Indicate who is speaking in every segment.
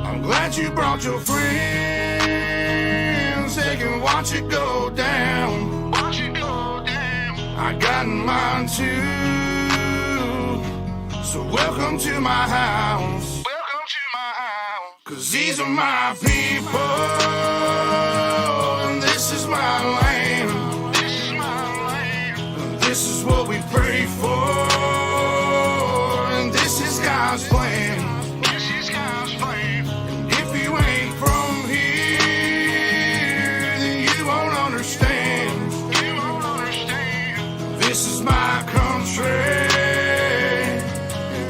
Speaker 1: I'm glad you brought your friends. They can watch it go down. Watch it go down. I got mine too. So welcome to my house. Welcome to my house. 'Cause these are my people. And this is my land. This is my land. And this is what we pray for. And this is God's plan. This is God's plan. And if you ain't from here, then you won't understand. You won't understand. This is my country.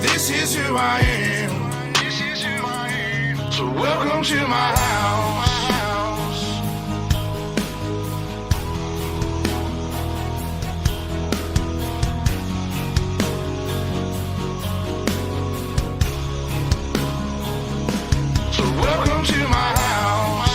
Speaker 1: This is who I am. This is who I am. So welcome to my house. So welcome to my house.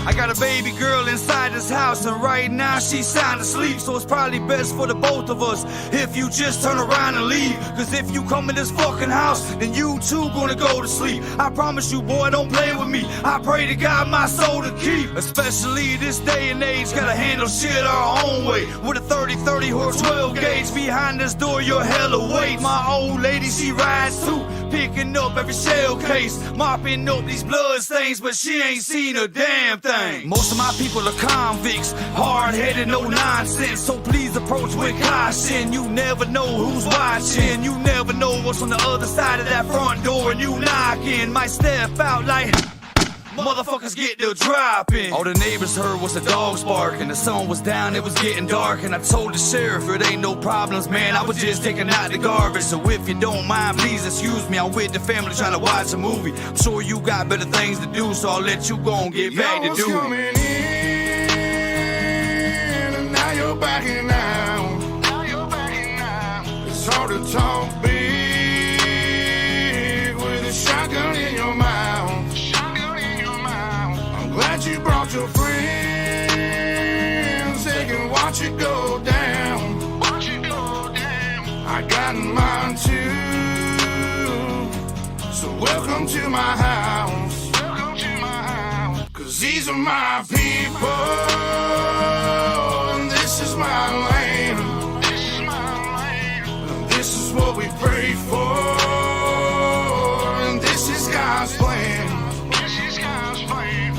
Speaker 2: I got a baby girl inside this house, and right now she's sound asleep. So it's probably best for the both of us if you just turn around and leave. 'Cause if you come in this fucking house, then you too gonna go to sleep. I promise you, boy, don't play with me. I pray to God my soul to keep. Especially this day and age, gotta handle shit our own way. With a 30-30 or 12 gauge behind this door, you're hella weight. My old lady, she rides too, picking up every shell case, mopping up these blood stains, but she ain't seen a damn thing. Most of my people are convicts, hard-headed, no nonsense. So please approach with caution. You never know who's watching. You never know what's on the other side of that front door. And you knocking, might step out like motherfuckers get their dropping. All the neighbors heard was the dogs barking. The sun was down, it was getting dark. And I told the sheriff it ain't no problems, man, I was just taking out the garbage. So if you don't mind, please excuse me. I'm with the family trying to watch a movie. I'm sure you got better things to do, so I'll let you go and get back to doing.
Speaker 1: Coming in, and now you're backing out. Now you're backing out. It's hard to talk big with a shotgun in your mouth. Glad you brought your friends. They can watch it go down. Watch it go down. I got mine too. So welcome to my house. Welcome to my house. 'Cause these are my people. And this is my land. This is my land. And this is what we pray for. And this is God's plan. This is God's plan.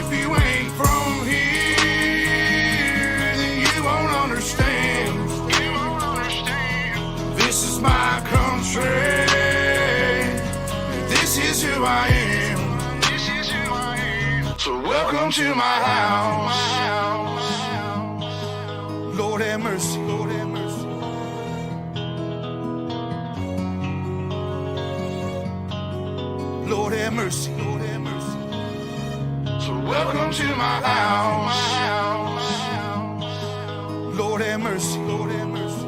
Speaker 1: If you ain't from here, then you won't understand. You won't understand. This is my country. This is who I am. This is who I am. So welcome to my house. Lord have mercy. Lord have mercy. Lord have mercy. Lord have mercy. So welcome to my house. Lord have mercy. Lord have mercy.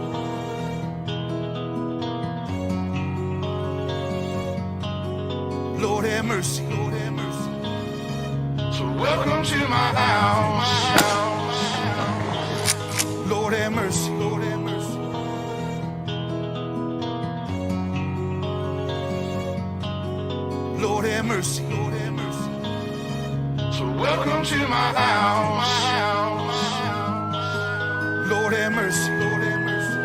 Speaker 1: Lord have mercy. Lord have mercy. So welcome to my house. Lord have mercy. Lord have mercy. Lord have mercy. Lord have mercy. So welcome to my house. Lord have mercy. Lord have mercy.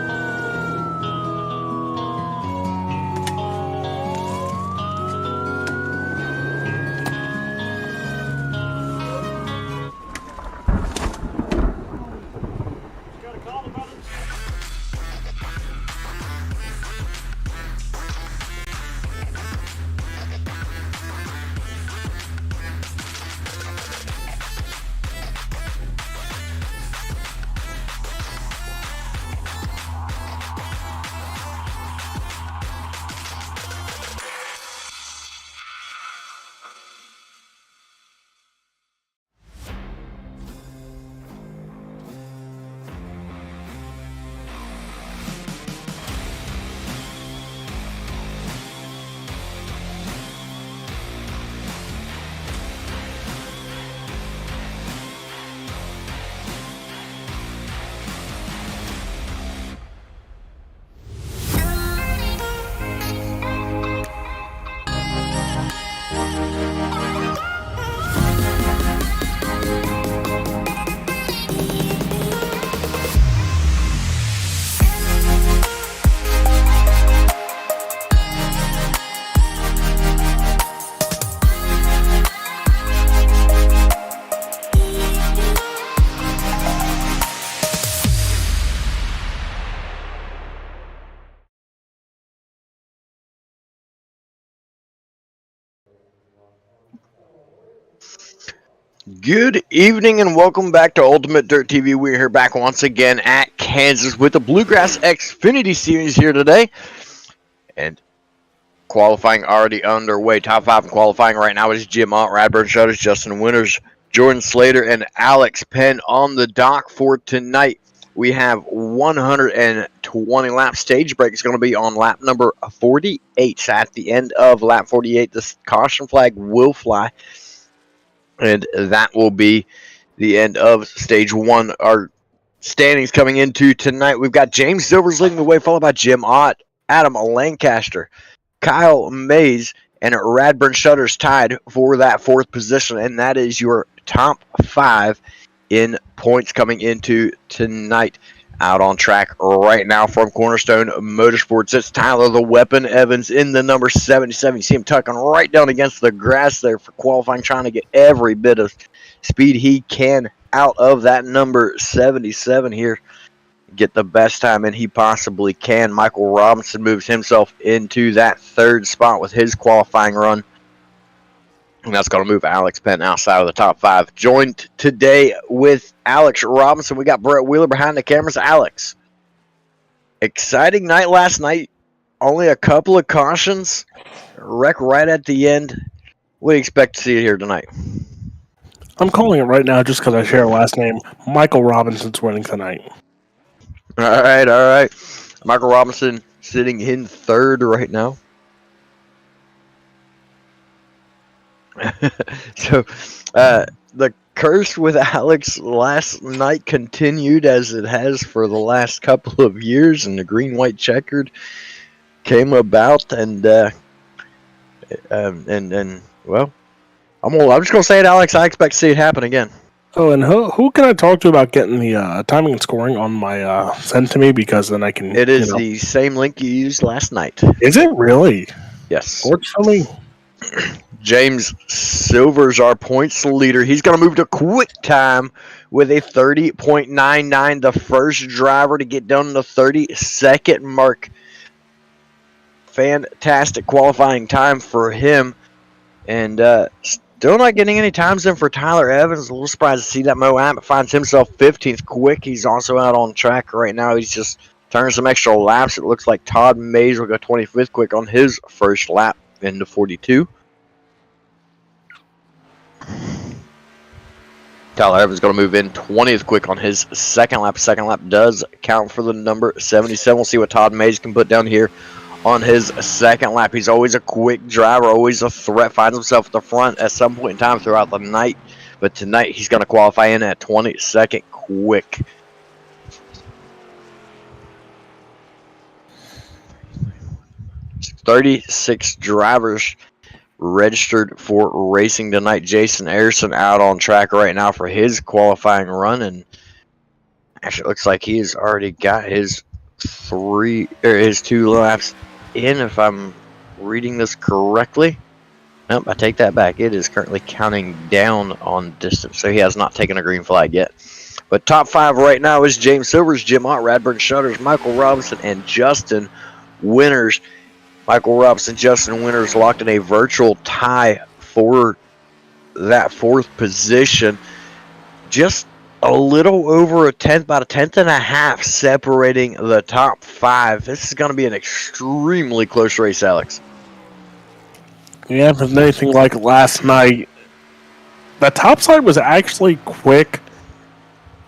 Speaker 3: Good evening and welcome back to Ultimate Dirt TV. We're here back once again at Kansas with the Bluegrass Xfinity series here today. And qualifying already underway. Top 5 in qualifying right now is Jim Ott, Radburn Shutters, Justin Winters, Jordan Slater, and Alex Penn on the dock for tonight. We have 120 lap stage break. It's going to be on lap number 48. At the end of lap 48, the caution flag will fly. And that will be the end of stage 1. Our standings coming into tonight, we've got James Silvers leading the way, followed by Jim Ott, Adam Lancaster, Kyle Mays, and Radburn Shutters tied for that 4th position. And that is your top 5 in points coming into tonight. Out on track right now from Cornerstone Motorsports, it's Tyler the Weapon Evans in the number 77. You see him tucking right down against the grass there for qualifying, trying to get every bit of speed he can out of that number 77 here. Get the best time in he possibly can. Michael Robinson moves himself into that 3rd spot with his qualifying run. And that's going to move Alex Penn outside of the top 5. Joined today with Alex Robinson, we got Brett Wheeler behind the cameras. Alex, exciting night last night. Only a couple of cautions. Wreck right at the end. What do you expect to see here tonight?
Speaker 4: I'm calling it right now just because I share a last name. Michael Robinson's winning tonight.
Speaker 3: All right. Michael Robinson sitting in 3rd right now. So, the curse with Alex last night continued as it has for the last couple of years, and the green-white checkered came about, and well, I'm just gonna say it, Alex. I expect to see it happen again.
Speaker 4: Oh, and who can I talk to about getting the timing and scoring on my sent to me, because then I can.
Speaker 3: It is the same link you used last night.
Speaker 4: Is it really?
Speaker 3: Yes.
Speaker 4: Works for me.
Speaker 3: James Silver's our points leader. He's going to move to quick time with a 30.99. The first driver to get done in the 30-second mark. Fantastic qualifying time for him. And still not getting any times in for Tyler Evans. A little surprised to see that Mo Abbott finds himself 15th quick. He's also out on track right now. He's just turning some extra laps. It looks like Todd Mays will go 25th quick on his first lap into 42. Tyler Evans is going to move in 20th quick on his second lap. Second lap does count for the number 77. We'll see what Todd Mays can put down here on his second lap. He's always a quick driver, always a threat, finds himself at the front at some point in time throughout the night. But tonight he's going to qualify in at 22nd quick. "36 drivers registered for racing tonight." Jason Harrison out on track right now for his qualifying run, and actually it looks like he's already got his 2 laps in, if I'm reading this correctly. Nope, I take that back. It is currently counting down on distance, so he has not taken a green flag yet. But top 5 right now is James Silvers, Jim Ott, Radburn Shutters, Michael Robinson, and Justin Winters. Michael Robinson, Justin Winters locked in a virtual tie for that 4th position. Just a little over a tenth, about a tenth and a half separating the top 5. This is going to be an extremely close race, Alex.
Speaker 4: Yeah, if it's anything like last night, the top side was actually quick.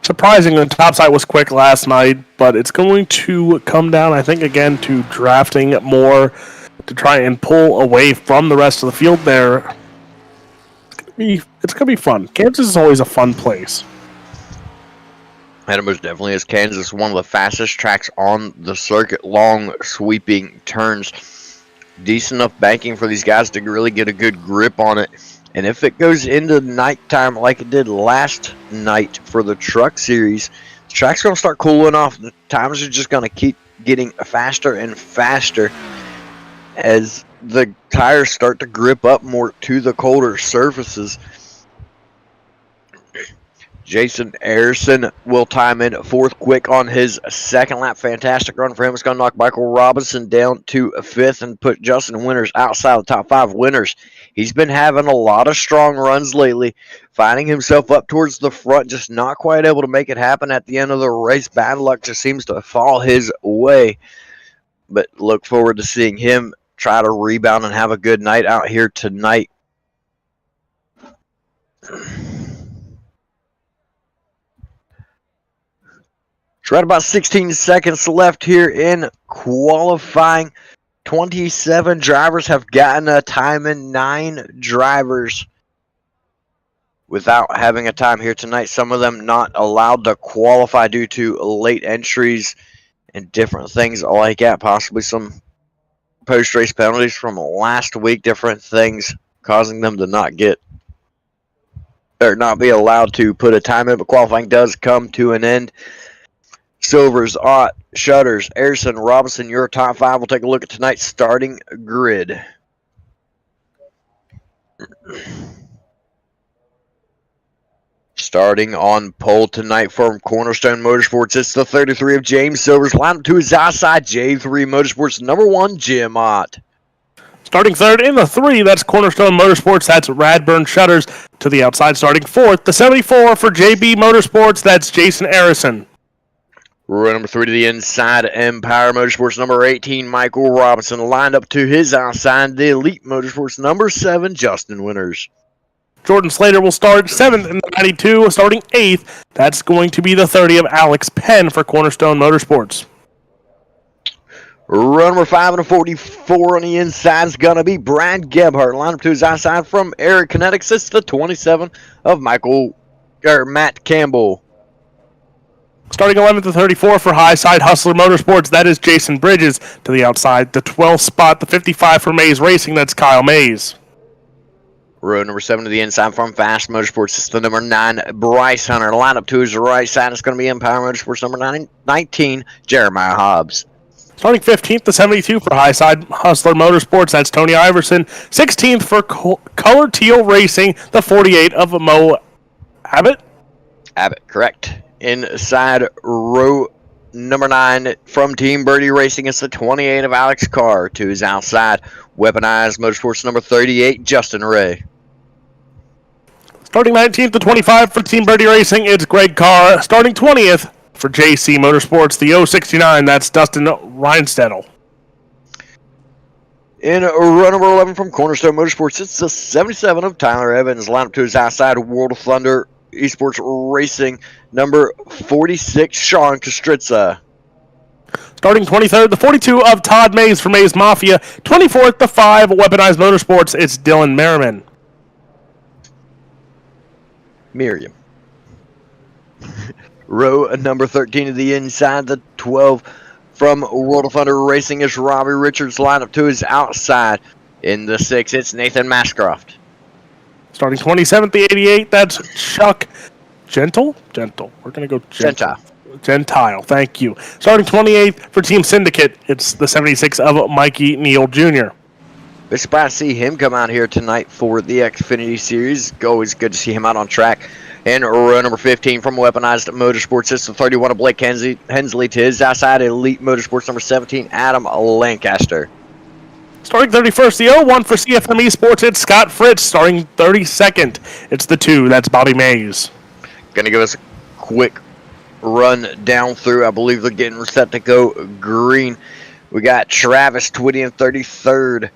Speaker 4: Surprisingly, the top side was quick last night, but it's going to come down, I think, again to drafting more to try and pull away from the rest of the field there. It's gonna be fun. Kansas is always a fun place.
Speaker 3: And it most definitely is. Kansas is one of the fastest tracks on the circuit. Long, sweeping turns. Decent enough banking for these guys to really get a good grip on it. And if it goes into nighttime like it did last night for the truck series, the track's going to start cooling off. The times are just going to keep getting faster and faster as the tires start to grip up more to the colder surfaces. Jason Harrison will time in fourth quick on his second lap. Fantastic run for him. It's going to knock Michael Robinson down to fifth and put Justin Winters outside the top five. Winters, he's been having a lot of strong runs lately, finding himself up towards the front, just not quite able to make it happen at the end of the race. Bad luck just seems to fall his way, but look forward to seeing him try to rebound and have a good night out here tonight. It's right about 16 seconds left here in qualifying. 27 drivers have gotten a time in, 9 drivers without having a time here tonight. Some of them not allowed to qualify due to late entries and different things like that. Possibly some post-race penalties from last week, different things causing them to not get or not be allowed to put a time in, but qualifying does come to an end. Silvers, Ott, Shutters, Harrison, Robinson, your top five. We'll take a look at tonight's starting grid. Starting on pole tonight from Cornerstone Motorsports, it's the 33 of James Silvers. Line up to his outside, J3 Motorsports, number 1, Jim Ott.
Speaker 4: Starting third in the 3, that's Cornerstone Motorsports, that's Radburn Shutters. To the outside, starting fourth, the 74 for JB Motorsports, that's Jason Harrison.
Speaker 3: Row number 3 to the inside, Empire Motorsports, number 18, Michael Robinson. Lined up to his outside, the Elite Motorsports, number 7, Justin Winters.
Speaker 4: Jordan Slater will start 7th in the 92, starting 8th. That's going to be the 30 of Alex Penn for Cornerstone Motorsports.
Speaker 3: Row number 5 and a 44 on the inside is going to be Brad Gebhardt. Lined up to his outside from Eric Kinetics. It's the 27 of Matt Campbell.
Speaker 4: Starting 11th to 34 for Highside Hustler Motorsports, that is Jason Bridges. To the outside, the 12th spot, the 55 for Mays Racing, that's Kyle Mays.
Speaker 3: Row number 7 to the inside from Fast Motorsports, it's the number 9, Bryce Hunter. Line up to his right side, it's going to be Empire Motorsports, number 19, Jeremiah Hobbs.
Speaker 4: Starting 15th to 72 for Highside Hustler Motorsports, that's Tony Iverson. 16th for Color Teal Racing, the 48 of Mo Abbott.
Speaker 3: Abbott, correct. Inside row number 9 from Team Birdie Racing, it's the 28 of Alex Carr. To his outside, Weaponized Motorsports, number 38, Justin Ray.
Speaker 4: Starting 19th to 25 for Team Birdie Racing, it's Greg Carr. Starting 20th for JC Motorsports, the 069, that's Dustin Reinstedel.
Speaker 3: In row number 11 from Cornerstone Motorsports, it's the 77 of Tyler Evans. Lined up to his outside, World of Thunder Esports Racing, number 46, Sean Kostritza.
Speaker 4: Starting 23rd, the 42 of Todd Mays for Mays Mafia. 24th, the 5, Weaponized Motorsports, it's Dylan Merriman.
Speaker 3: Miriam. Row number 13 to the inside, the 12 from World of Thunder Racing is Robbie Richards. Lined up to his outside. In the 6, it's Nathan Mascroft.
Speaker 4: Starting 27th, the 88, that's Chuck Gentle. We're going to go Gentile, thank you. Starting 28th for Team Syndicate, it's the 76 of Mikey Neal Jr.
Speaker 3: Been surprised to see him come out here tonight for the Xfinity Series. Always good to see him out on track. And row number 15 from Weaponized Motorsports, it's the 31 of Blake Hensley. To his outside, Elite Motorsports, number 17, Adam Lancaster.
Speaker 4: Starting 31st, the 01 for CFM Esports, it's Scott Fritz. Starting 32nd, it's the 2, that's Bobby Mays.
Speaker 3: Going to give us a quick run down through. I believe they're getting set to go green. We got Travis Twitty in 33rd.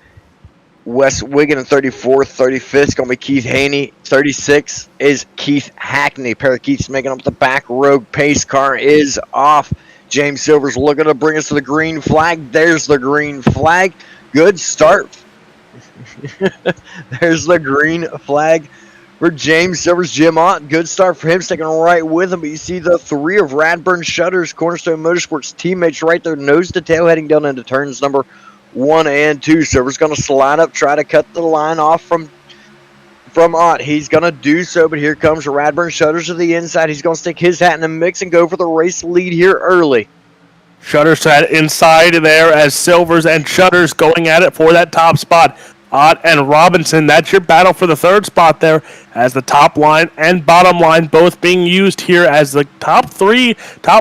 Speaker 3: Wes Wiggin in 34th. 35th is going to be Keith Haney. 36 is Keith Hackney. Pair of Keiths making up the back row. Pace car is off. James Silver's looking to bring us to the green flag. There's the green flag. Good start. There's the green flag for James Silver's Jim Ott. Good start for him, sticking right with him. But you see the 3 of Radburn Shutters, Cornerstone Motorsports teammates right there, nose to tail, heading down into turns number 1 and 2. Silver's going to slide up, try to cut the line off from Ott. He's going to do so, but here comes Radburn Shutters to the inside. He's going to stick his hat in the mix and go for the race lead here early.
Speaker 4: Shutters sat inside there as Silvers and Shutters going at it for that top spot. Ott and Robinson, that's your battle for the third spot there, as the top line and bottom line both being used here, as the top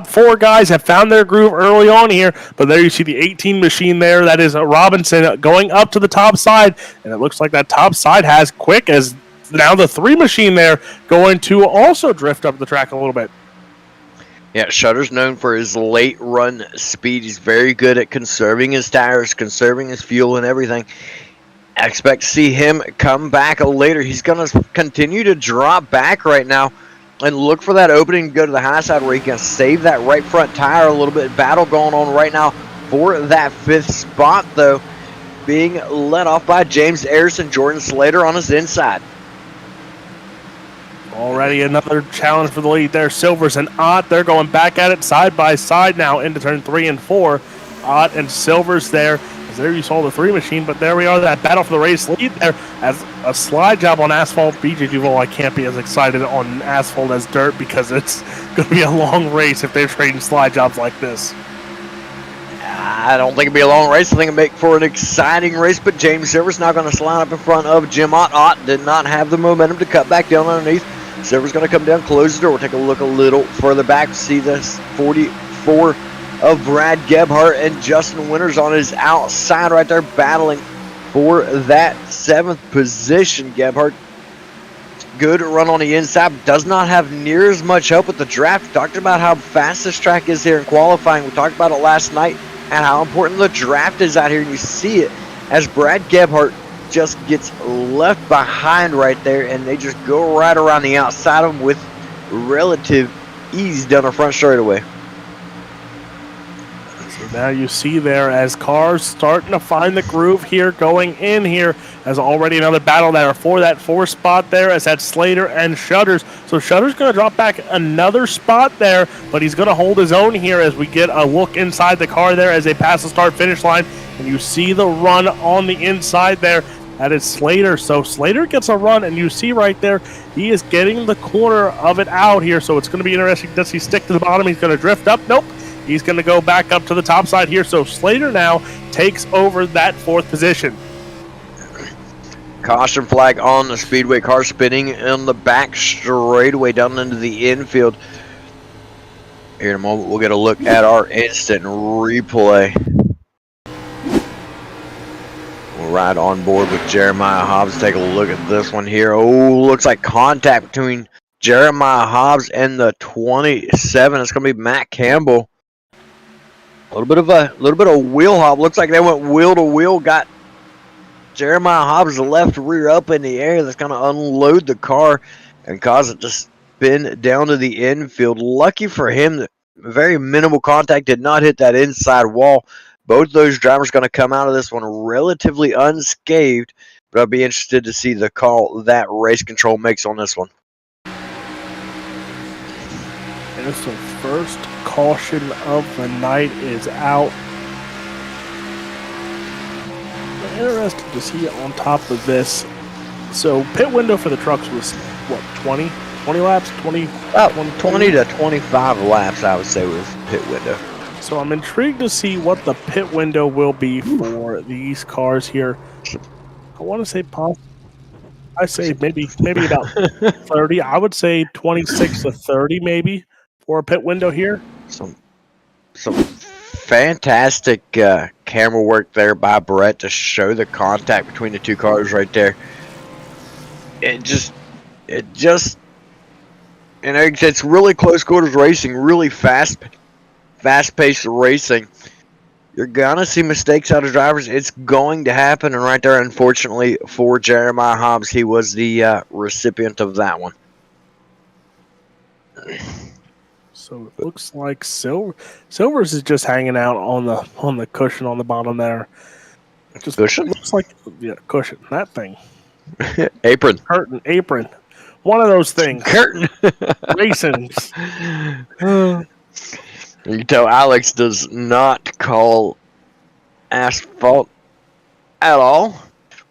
Speaker 4: four guys have found their groove early on here. But there you see the 18 machine there. That is Robinson going up to the top side, and it looks like that top side has Quick, as now the 3 machine there going to also drift up the track a little bit.
Speaker 3: Yeah, Shutter's known for his late run speed. He's very good at conserving his tires, conserving his fuel and everything. I expect to see him come back later. He's going to continue to drop back right now and look for that opening to go to the high side where he can save that right front tire a little bit. Battle going on right now for that 5th spot, though, being led off by James Iracing, Jordan Slater on his inside.
Speaker 4: Already another challenge for the lead there. Silvers and Ott, they're going back at it side by side now into turn 3 and 4. Ott and Silvers there. As there you saw the 3 machine, but there we are, that battle for the race lead there. As a slide job on asphalt, BJ Duval, I can't be as excited on asphalt as dirt because it's going to be a long race if they're trading slide jobs like this.
Speaker 3: I don't think it'll be a long race. I think it'll make for an exciting race, but James Silver's now going to slide up in front of Jim Ott. Ott did not have the momentum to cut back down underneath. Silver's going to come down, close the door. We'll take a look a little further back. See this 44 of Brad Gebhardt and Justin Winters on his outside right there, battling for that 7th position. Gebhardt, good run on the inside, does not have near as much help with the draft. We talked about how fast this track is here in qualifying. We talked about it last night and how important the draft is out here, and you see it as Brad Gebhardt just gets left behind right there, and they just go right around the outside of him with relative ease down the front straightaway.
Speaker 4: So now you see there as cars starting to find the groove here, going in here, as already another battle there for that 4th spot there, as that's Slater and Shutters. So Shutters going to drop back another spot there, but he's going to hold his own here as we get a look inside the car there as they pass the start-finish line, and you see the run on the inside there. That is Slater. So Slater gets a run, and you see right there, he is getting the corner of it out here. So it's going to be interesting. Does he stick to the bottom? He's going to drift up. Nope. He's going to go back up to the top side here. So Slater now takes over that 4th position.
Speaker 3: Caution flag on the speedway car, spinning in the back straightaway down into the infield. Here in a moment, we'll get a look at our instant replay. Right on board with Jeremiah Hobbs. Take a look at this one here. Oh, looks like contact between Jeremiah Hobbs and the 27. It's going to be Matt Campbell. A little bit of wheel hop. Looks like they went wheel to wheel. Got Jeremiah Hobbs' left rear up in the air. That's going to unload the car and cause it to spin down to the infield. Lucky for him, very minimal contact. Did not hit that inside wall. Both those drivers going to come out of this one relatively unscathed, but I'll be interested to see the call that Race Control makes on this one.
Speaker 4: And it's the first caution of the night is out. I'm interested to see on top of this. So pit window for the trucks was, what, 20 laps? 20
Speaker 3: to 25 laps, I would say, was pit window.
Speaker 4: So I'm intrigued to see what the pit window will be for these cars here. I want to say I say maybe about 30. I would say 26 to 30 maybe for a pit window here.
Speaker 3: Some fantastic camera work there by Brett to show the contact between the two cars right there. It just you know, it's really close quarters racing, really fast-paced racing. You're gonna see mistakes out of drivers. It's going to happen, and right there, unfortunately for Jeremiah Hobbs, he was the recipient of that one.
Speaker 4: So it looks like Silvers is just hanging out on the cushion on the bottom there. It just
Speaker 3: Cushion?
Speaker 4: looks like cushion. That thing.
Speaker 3: Apron.
Speaker 4: Curtain, apron. One of those things.
Speaker 3: Curtain.
Speaker 4: Racings.
Speaker 3: You can tell Alex does not call asphalt at all,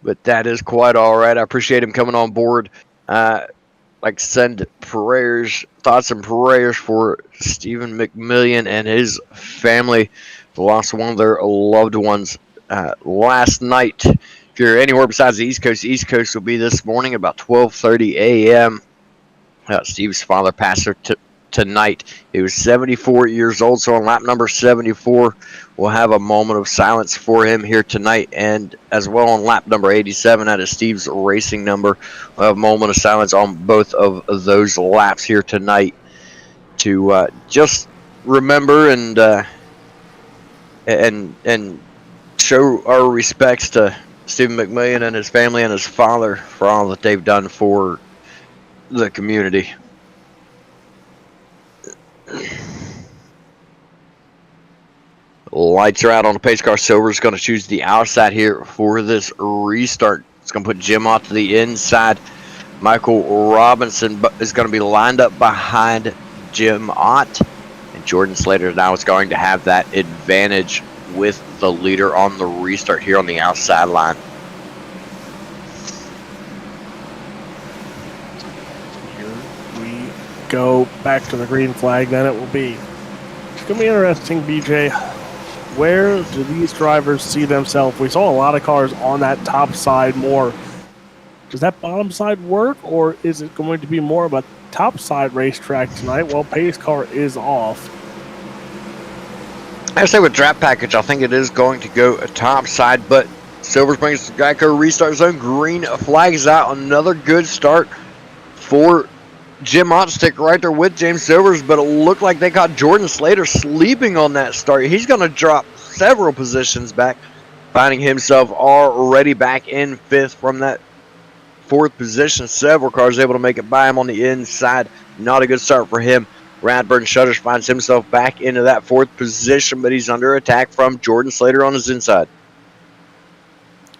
Speaker 3: but that is quite all right. I appreciate him coming on board. Like to send thoughts and prayers for Stephen McMillian and his family. They lost one of their loved ones last night If you're anywhere besides the East Coast will be this morning about 12:30 a.m. Steve's father passed tonight. He was 74 years old, so on lap number 74, we'll have a moment of silence for him here tonight, and as well on lap number 87, that is Steve's racing number. We'll have a moment of silence on both of those laps here tonight to just remember and show our respects to Stephen McMillian and his family and his father for all that they've done for the community. Lights are out on the pace car. Silver's going to choose the outside here for this restart. It's going to put Jim Ott to the inside. Michael Robinson is going to be lined up behind Jim Ott. And Jordan Slater now is going to have that advantage with the leader on the restart here on the outside line.
Speaker 4: Here we go back to the green flag, then it will be. It's going to be interesting, BJ. Where do these drivers see themselves? We saw a lot of cars on that top side more. Does that bottom side work, or is it going to be more of a top side racetrack tonight while pace car is off?
Speaker 3: I say with draft package, I think it is going to go a top side, but Silver Springs Geico restart zone. Green flags out. Another good start for Jim Ott, stick right there with James Silvers, but it looked like they caught Jordan Slater sleeping on that start. He's going to drop several positions back, finding himself already back in fifth from that fourth position. Several cars able to make it by him on the inside. Not a good start for him. Radburn Shutters finds himself back into that fourth position, but he's under attack from Jordan Slater on his inside.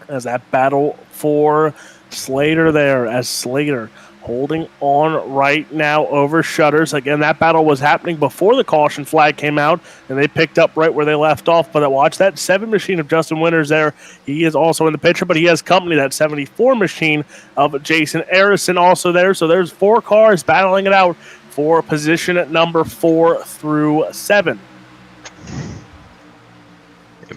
Speaker 4: As that battle for Slater there, as Slater holding on right now over Shutters. Again, that battle was happening before the caution flag came out, and they picked up right where they left off. But watch that 7 machine of Justin Winters there. He is also in the picture, but he has company. That 74 machine of Jason Arison also there. So there's 4 cars battling it out for position at number 4 through 7.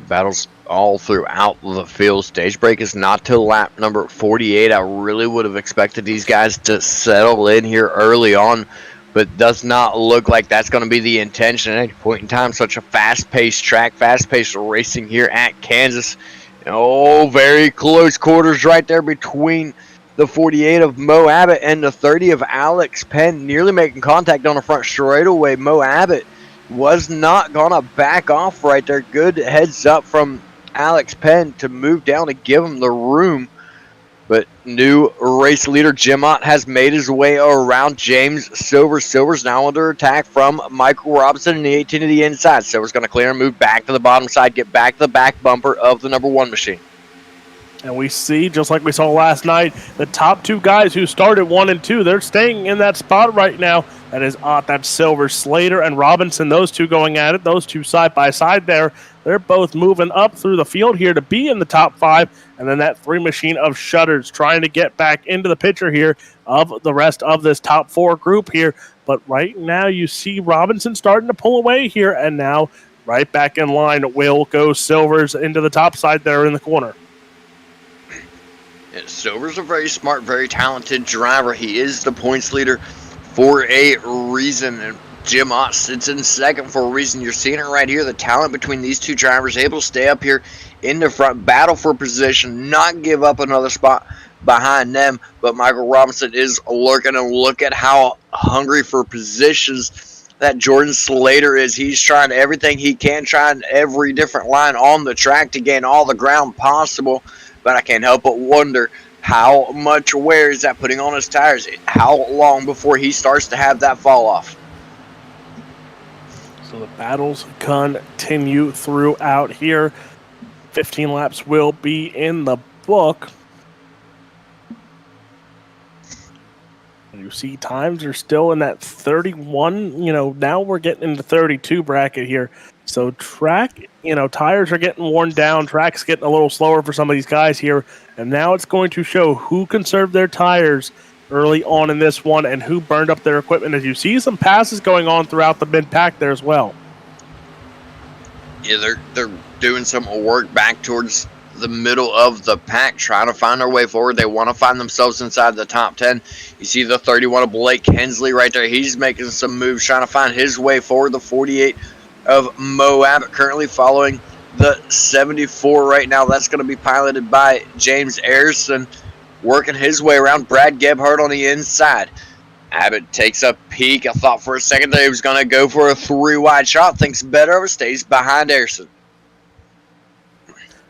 Speaker 3: Battles all throughout the field. Stage break is not till lap number 48. I really would have expected these guys to settle in here early on, but does not look like that's going to be the intention at any point in time. Such a fast-paced track, fast-paced racing here at Kansas. Oh, very close quarters right there between the 48 of Mo Abbott and the 30 of Alex Penn, nearly making contact on the front straightaway. Mo Abbott was not going to back off right there. Good heads up from Alex Penn to move down to give him the room. But new race leader Jim Ott has made his way around James Silvers. Silvers now under attack from Michael Robinson in the 18 to the inside. Silvers going to clear and move back to the bottom side, get back to the back bumper of the number 1 machine.
Speaker 4: And we see, just like we saw last night, the top 2 guys who started 1 and 2, they're staying in that spot right now. That is Ott, that's Silver, Slater, and Robinson. Those 2 going at it. Those 2 side by side there. They're both moving up through the field here to be in the top 5. And then that 3 machine of Shutters trying to get back into the picture here of the rest of this top 4 group here. But right now you see Robinson starting to pull away here. And now right back in line will go Silvers into the top side there in the corner.
Speaker 3: And Silver's a very smart, very talented driver. He is the points leader for a reason. And Jim Ott sits in second for a reason. You're seeing it right here. The talent between these 2 drivers, able to stay up here in the front, battle for position, not give up another spot behind them. But Michael Robinson is lurking, and look at how hungry for positions that Jordan Slater is. He's trying everything he can, trying every different line on the track to gain all the ground possible. But I can't help but wonder how much wear is that putting on his tires? How long before he starts to have that fall off?
Speaker 4: So the battles continue throughout here. 15 laps will be in the book. And you see times are still in that 31, now we're getting into 32 bracket here. So track, tires are getting worn down. Track's getting a little slower for some of these guys here. And now it's going to show who conserved their tires early on in this one and who burned up their equipment. As you see some passes going on throughout the mid-pack there as well.
Speaker 3: Yeah, they're doing some work back towards the middle of the pack, trying to find their way forward. They want to find themselves inside the top 10. You see the 31 of Blake Hensley right there. He's making some moves, trying to find his way forward. The 48 of Mo Abbott currently following the 74 right now. That's going to be piloted by James Arison, working his way around. Brad Gebhardt on the inside. Abbott takes a peek. I thought for a second that he was going to go for a 3-wide shot. Thinks better of it, stays behind Arison.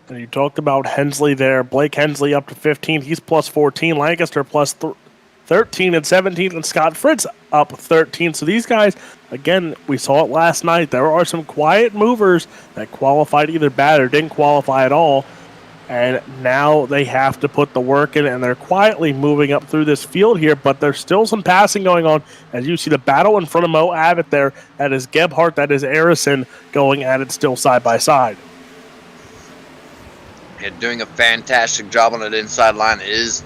Speaker 4: And you talked about Hensley there. Blake Hensley up to 15. He's plus 14. Lancaster plus 13 and 17. And Scott Fritz up 13. So these guys, again, we saw it last night. There are some quiet movers that qualified either bad or didn't qualify at all. And now they have to put the work in, and they're quietly moving up through this field here. But there's still some passing going on. As you see the battle in front of Mo Abbott there. That is Gebhardt. That is Arison going at it still side by side.
Speaker 3: And doing a fantastic job on that inside line is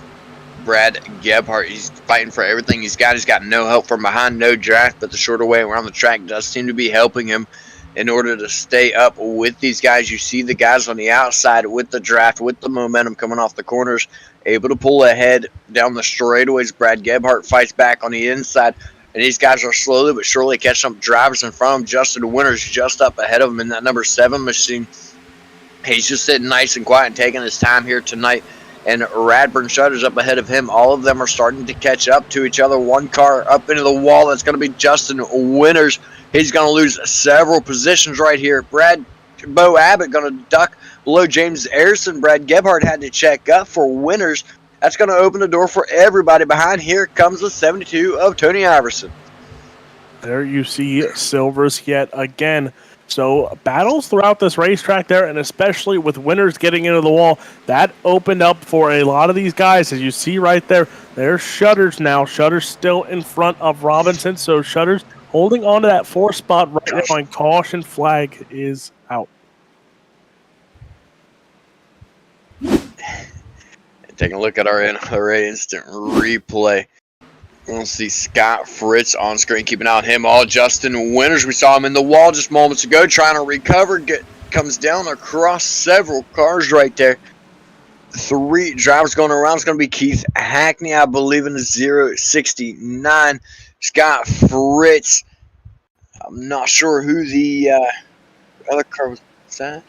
Speaker 3: Brad Gebhardt. He's fighting for everything he's got. He's got no help from behind, no draft, but the shorter way around the track does seem to be helping him in order to stay up with these guys. You see the guys on the outside with the draft, with the momentum coming off the corners, able to pull ahead down the straightaways. Brad Gebhardt fights back on the inside, and these guys are slowly but surely catching up drivers in front of him. Justin Winters just up ahead of him in that number 7 machine. He's just sitting nice and quiet and taking his time here tonight. And Radburn Shutter's up ahead of him. All of them are starting to catch up to each other. One car up into the wall. That's going to be Justin Winters. He's going to lose several positions right here. Bo Abbott going to duck below James Arison. Brad Gebhardt had to check up for Winters. That's going to open the door for everybody behind. Here comes the 72 of Tony Iverson.
Speaker 4: There you see Silvers yet again. So battles throughout this racetrack there, and especially with Winters getting into the wall, that opened up for a lot of these guys. As you see right there, there's Shutters now. Shutters still in front of Robinson, so Shutters holding on to that 4th spot right now, and caution flag is out.
Speaker 3: Taking a look at our NRA instant replay. We'll see Scott Fritz on screen, keeping out him. All Justin Winters. We saw him in the wall just moments ago, trying to recover. Comes down across several cars right there. 3 drivers going around. It's going to be Keith Hackney, I believe, in the 069. Scott Fritz. I'm not sure who the other car was that.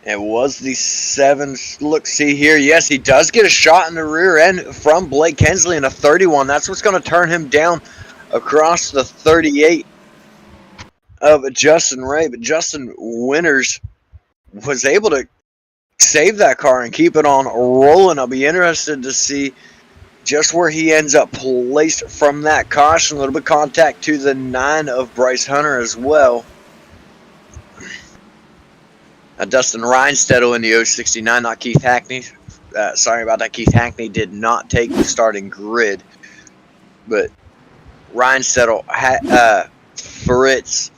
Speaker 3: It was the 7. Look, see here. Yes, he does get a shot in the rear end from Blake Hensley in a 31. That's what's going to turn him down across the 38 of Justin Ray. But Justin Winters was able to save that car and keep it on rolling. I'll be interested to see just where he ends up placed from that caution. A little bit of contact to the 9 of Bryce Hunter as well. Dustin Reinstedel in the 069, not Keith Hackney. Sorry about that. Keith Hackney did not take the starting grid. But Reinstedel, Fritz,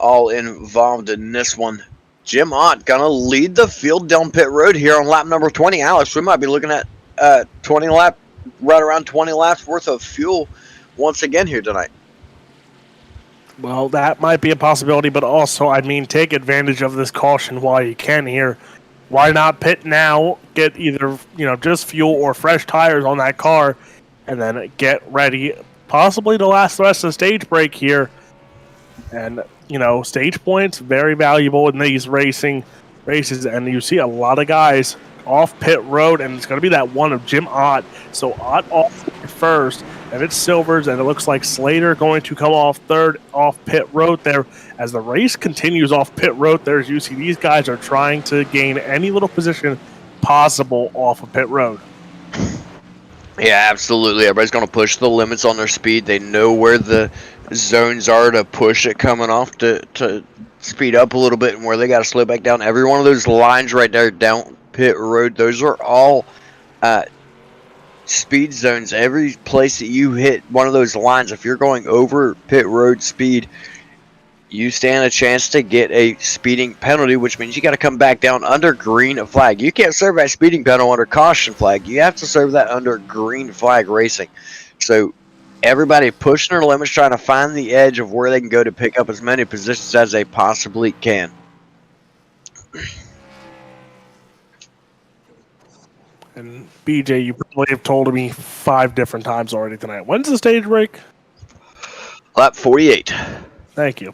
Speaker 3: all involved in this one. Jim Ott going to lead the field down pit road here on lap number 20. Alex, we might be looking at right around 20 laps worth of fuel once again here tonight.
Speaker 4: Well, that might be a possibility, but also, I mean, take advantage of this caution while you can here. Why not pit now, get either, just fuel or fresh tires on that car, and then get ready, possibly to last the rest of the stage break here. And, stage points, very valuable in these races, and you see a lot of guys off pit road, and it's going to be that one of Jim Ott. So Ott off first, and it's Silvers, and it looks like Slater going to come off third off pit road there. As the race continues off pit road there, as you see, these guys are trying to gain any little position possible off of pit road.
Speaker 3: Yeah, absolutely. Everybody's going to push the limits on their speed. They know where the zones are to push it coming off to speed up a little bit, and where they got to slow back down. Every one of those lines right there down pit road, those are all speed zones. Every place that you hit one of those lines, if you're going over pit road speed, you stand a chance to get a speeding penalty, which means you got to come back down under green flag. You can't serve that speeding penalty under caution flag. You have to serve that under green flag racing. So everybody pushing their limits, trying to find the edge of where they can go to pick up as many positions as they possibly can.
Speaker 4: And BJ, you probably have told me 5 different times already tonight. When's the stage break?
Speaker 3: Lap 48.
Speaker 4: Thank you.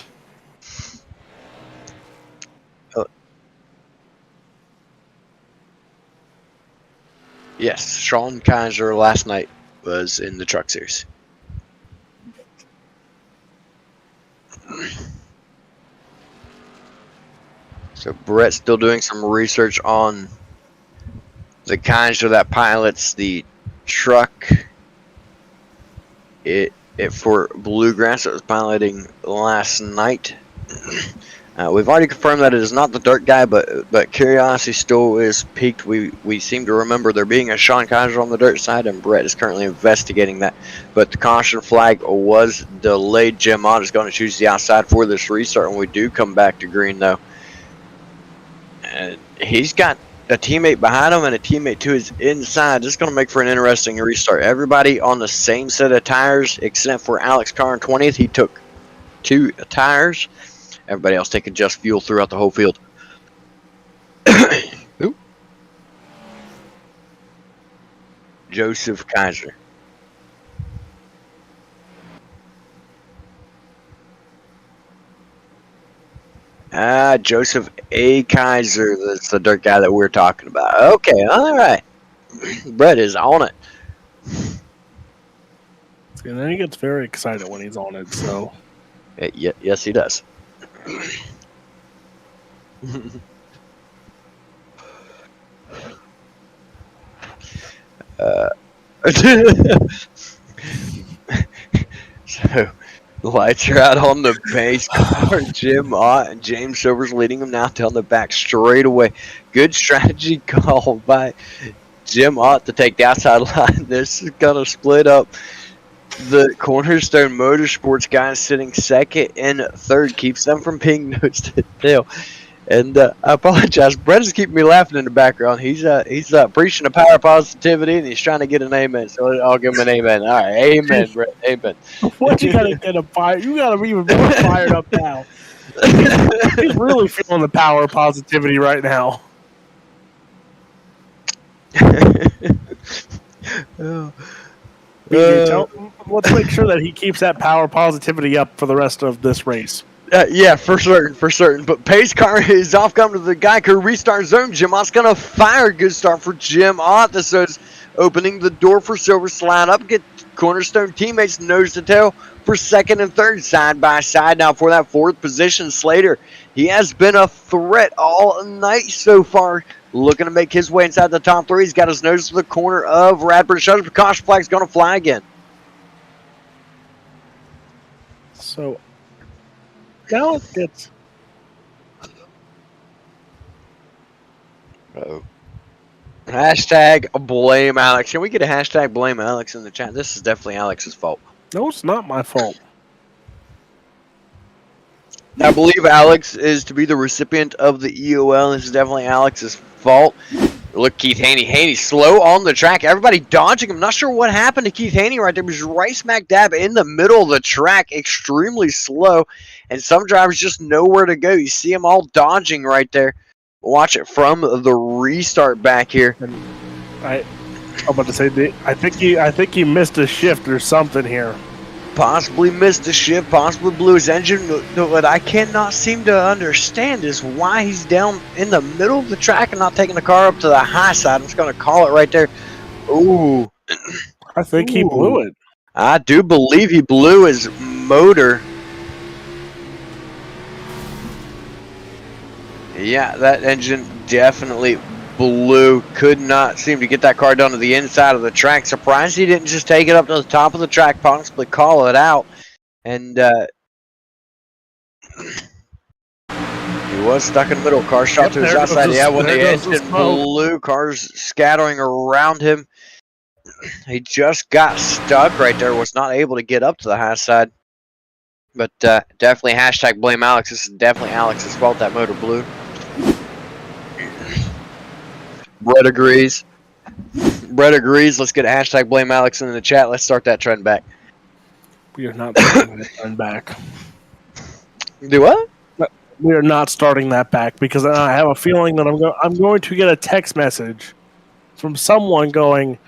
Speaker 3: Yes, Sean Kaiser last night was in the Truck Series. So Brett's still doing some research on the Kaiser that pilots the truck. It for Bluegrass. It was piloting last night. We've already confirmed that it is not the dirt guy, but curiosity still is piqued. We seem to remember there being a Sean Kaiser on the dirt side, and Brett is currently investigating that. But the caution flag was delayed. Jim Ott is going to choose the outside for this restart, and we do come back to green though. And he's got a teammate behind him and a teammate to his inside. This is going to make for an interesting restart. Everybody on the same set of tires except for Alex Carr in 20th. He took 2 tires. Everybody else taking just fuel throughout the whole field. Joseph Kaiser. Joseph A. Kaiser. That's the dirt guy that we're talking about. Okay, all right. Brett is on it.
Speaker 4: And then he gets very excited when he's on it, so.
Speaker 3: Yes, he does. So the lights are out on the pace car. Jim Ott and James Silver's leading him now down the back straight away. Good strategy call by Jim Ott to take the outside line. This is gonna split up the Cornerstone Motorsports guys sitting second and third, keeps them from being nose to tail. And I apologize, Brett is keeping me laughing in the background. He's preaching the power of positivity, and he's trying to get an amen. So I'll give him an amen. All right, amen, Brett, amen.
Speaker 4: What you gotta get a fire? You gotta be even more fired up now. He's really feeling the power of positivity right now. Let's make sure that he keeps that power positivity up for the rest of this race.
Speaker 3: Yeah, for certain. But pace car is off coming to the Geico restart zone. Jim Ott's going to fire. Good start for Jim Ott. This is opening the door for Silver slide up. Get Cornerstone teammates nose to tail for second and third, side by side. Now for that 4th position, Slater. He has been a threat all night so far. Looking to make his way inside the top 3. He's got his nose to the corner of Radford. Shutters. The caution flag's going to fly again.
Speaker 4: So now it gets.
Speaker 3: Uh-oh. Hashtag blame Alex. Can we get a hashtag blame Alex in the chat? This is definitely Alex's fault.
Speaker 4: No, it's not my fault.
Speaker 3: I believe Alex is to be the recipient of the EOL. This is definitely Alex's fault. Look, Keith Haney. Haney slow on the track. Everybody dodging him. Not sure what happened to Keith Haney right there. He was right smack dab in the middle of the track. Extremely slow. And some drivers just know where to go. You see them all dodging right there. Watch it from the restart back here.
Speaker 4: And I'm about to say, I think he missed a shift or something here.
Speaker 3: Possibly missed a shift, possibly blew his engine. What I cannot seem to understand is why he's down in the middle of the track and not taking the car up to the high side. I'm just going to call it right there. Ooh.
Speaker 4: I think he blew it.
Speaker 3: I do believe he blew his motor. Yeah, that engine definitely blew. Could not seem to get that car down to the inside of the track. Surprised he didn't just take it up to the top of the track, possibly call it out. And he was stuck in the middle. Car shot to his outside. Yeah, when the engine blew, cars scattering around him. He just got stuck right there. Was not able to get up to the high side. But definitely hashtag blame Alex. This is definitely Alex's fault that motor blew. Brett agrees. Let's get a hashtag blame Alex in the chat. Let's start that trend back.
Speaker 4: We are not starting that trend back.
Speaker 3: Do what?
Speaker 4: We are not starting that back because I have a feeling that I'm going to get a text message from someone going,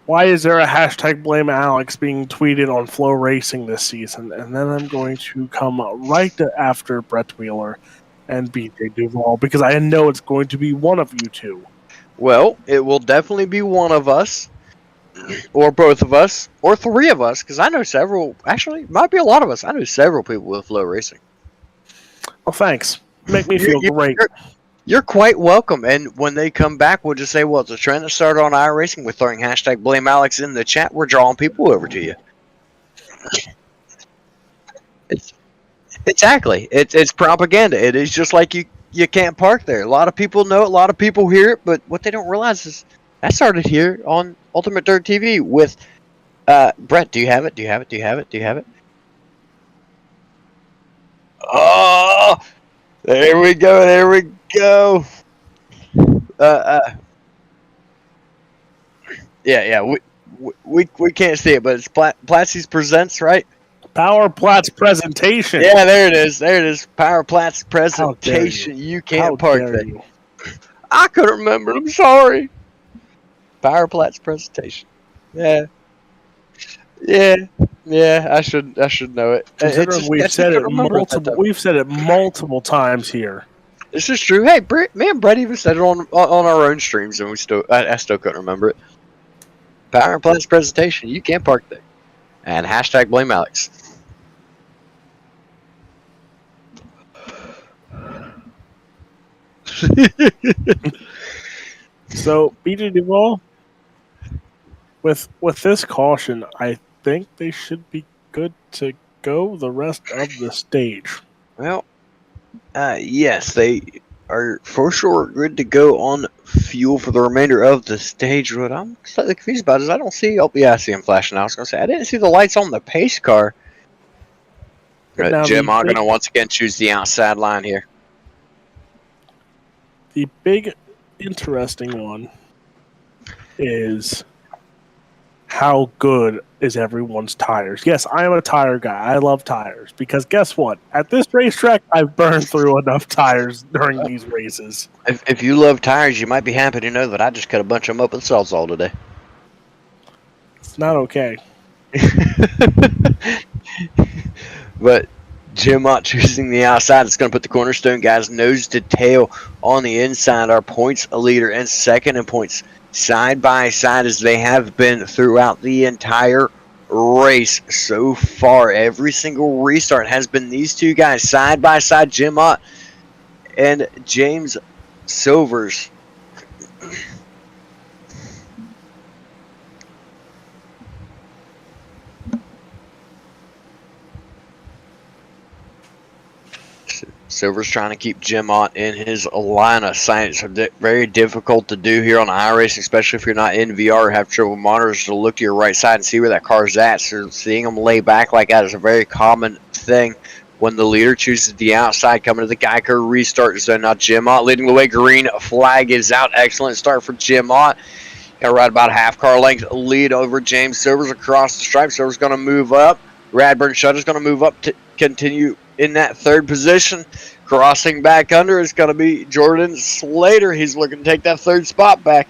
Speaker 4: why is there a hashtag blame Alex being tweeted on Flow Racing this season? And then I'm going to come right after Brett Wheeler and BJ Duval because I know it's going to be one of you two.
Speaker 3: Well, it will definitely be one of us, or both of us, or three of us, because I know several. Actually, it might be a lot of us. I know several people with Flow Racing.
Speaker 4: Well, thanks. Make me feel great.
Speaker 3: You're quite welcome. And when they come back, we'll just say, well, it's a trend that started on iRacing. We're throwing hashtag blame Alex in the chat. We're drawing people over to you. Exactly. It's propaganda. It is just like you can't park there. A lot of people know it. A lot of people hear it. But what they don't realize is that started here on Ultimate Dirt TV with Brett. Do you have it? Do you have it? Do you have it? Do you have it? Oh, there we go. There we go. Yeah. We can't see it, but it's Platsy's Presents, right?
Speaker 4: Power Plat's presentation.
Speaker 3: Yeah, there it is. There it is. Power Plat's presentation. You can't park there. I couldn't remember. I'm sorry. Power Plat's presentation. Yeah. I should know it.
Speaker 4: We've said it multiple times here.
Speaker 3: This is true. Hey, me and Brett even said it on our own streams, and I still couldn't remember it. Power Plat's presentation. You can't park there. And hashtag blame Alex.
Speaker 4: So, BJ Duval, with this caution, I think they should be good to go the rest of the stage.
Speaker 3: Well, yes, they are for sure good to go on fuel for the remainder of the stage. What I'm slightly confused about is I don't see. Oh, yeah, I see him flashing now. I was going to say, I didn't see the lights on the pace car. Jim, I'm going to once again choose the outside line here.
Speaker 4: The big, interesting one is how good is everyone's tires. Yes, I am a tire guy. I love tires because guess what? At this racetrack, I've burned through enough tires during these races.
Speaker 3: If you love tires, you might be happy to know that I just cut a bunch of them up with Salsall today.
Speaker 4: It's not okay.
Speaker 3: But Jim Mott choosing the outside. It's going to put the Cornerstone guys nose to tail on the inside. Our points a leader and second in points side by side as they have been throughout the entire race so far. Every single restart has been these two guys side by side, Jim Mott and James Silvers. Silver's trying to keep Jim Mott in his line of sight. It's very difficult to do here on iRacing, especially if you're not in VR or have trouble monitors to look to your right side and see where that car's at. So seeing them lay back like that is a very common thing when the leader chooses the outside coming to the Geico restart. So now Jim Mott leading the way. Green flag is out. Excellent start for Jim Mott. Got right about half car length lead over James Silvers across the stripe. Silvers going to move up. Radburn Shutter's going to move up to continue in that third position. Crossing back under is going to be Jordan Slater. He's looking to take that third spot back.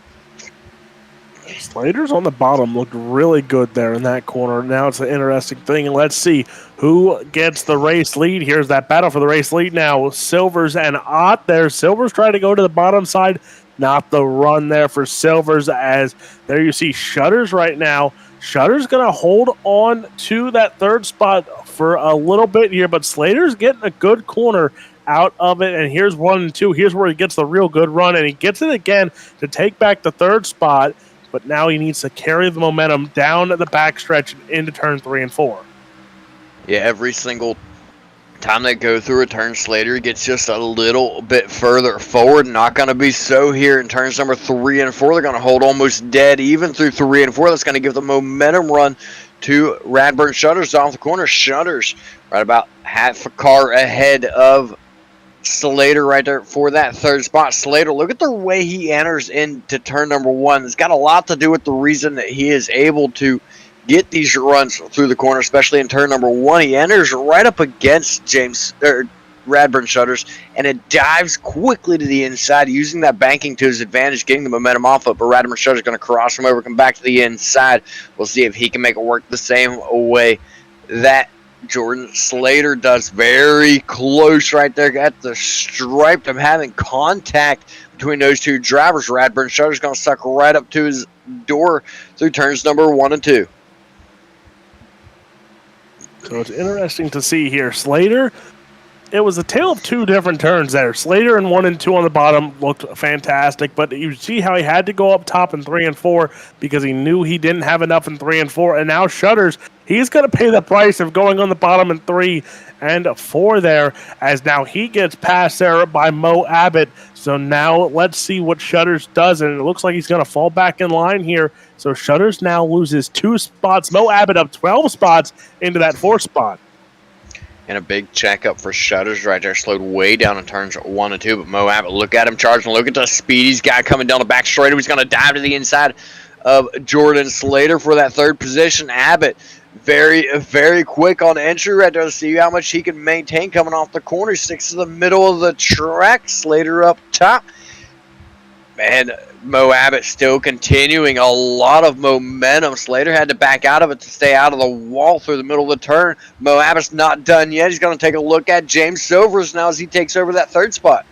Speaker 4: Slater's on the bottom looked really good there in that corner. Now it's an interesting thing. Let's see who gets the race lead. Here's that battle for the race lead now. Silvers and Ott there. Silvers trying to go to the bottom side. Not the run there for Silvers, as there you see Shutters right now. Shutter's going to hold on to that third spot for a little bit here, but Slater's getting a good corner out of it, and here's 1 and 2. Here's where he gets the real good run, and he gets it again to take back the third spot, but now he needs to carry the momentum down the backstretch and into turn 3 and 4.
Speaker 3: Yeah, every single time they go through a turn, Slater gets just a little bit further forward. Not going to be so here in turns number 3 and 4. They're going to hold almost dead even through 3 and 4. That's going to give the momentum run to Radburn Shutters off the corner. Shutters right about half a car ahead of Slater right there for that third spot. Slater, look at the way he enters into turn number 1. It's got a lot to do with the reason that he is able to get these runs through the corner, especially in turn number 1. He enters right up against Radburn Shutters, and it dives quickly to the inside, using that banking to his advantage, getting the momentum off it. But Radburn Shutters going to cross him over, come back to the inside. We'll see if he can make it work the same way that Jordan Slater does. Very close right there at the stripe of having contact between those two drivers. Radburn Shutters going to suck right up to his door through turns number 1 and 2.
Speaker 4: So it's interesting to see here. Slater, it was a tale of two different turns there. Slater in 1 and 2 on the bottom looked fantastic, but you see how he had to go up top in 3 and 4 because he knew he didn't have enough in 3 and 4. And now Shutters, he's going to pay the price of going on the bottom in 3 and 4 there, as now he gets passed there by Mo Abbott. So now let's see what Shutters does, and it looks like he's going to fall back in line here. So Shutters now loses 2 spots. Mo Abbott up 12 spots into that 4th spot.
Speaker 3: And a big checkup for Shutters right there. Slowed way down in turns 1 and 2. But Mo Abbott, look at him charging. Look at the speed he's got coming down the back straight. He's going to dive to the inside of Jordan Slater for that 3rd position. Abbott, very, very quick on entry right there. Let's see how much he can maintain coming off the corner. He sticks to the middle of the track. Slater up top. Man, Mo Abbott still continuing a lot of momentum. Slater had to back out of it to stay out of the wall through the middle of the turn. Mo Abbott's not done yet. He's going to take a look at James Silvers now as he takes over that 3rd spot.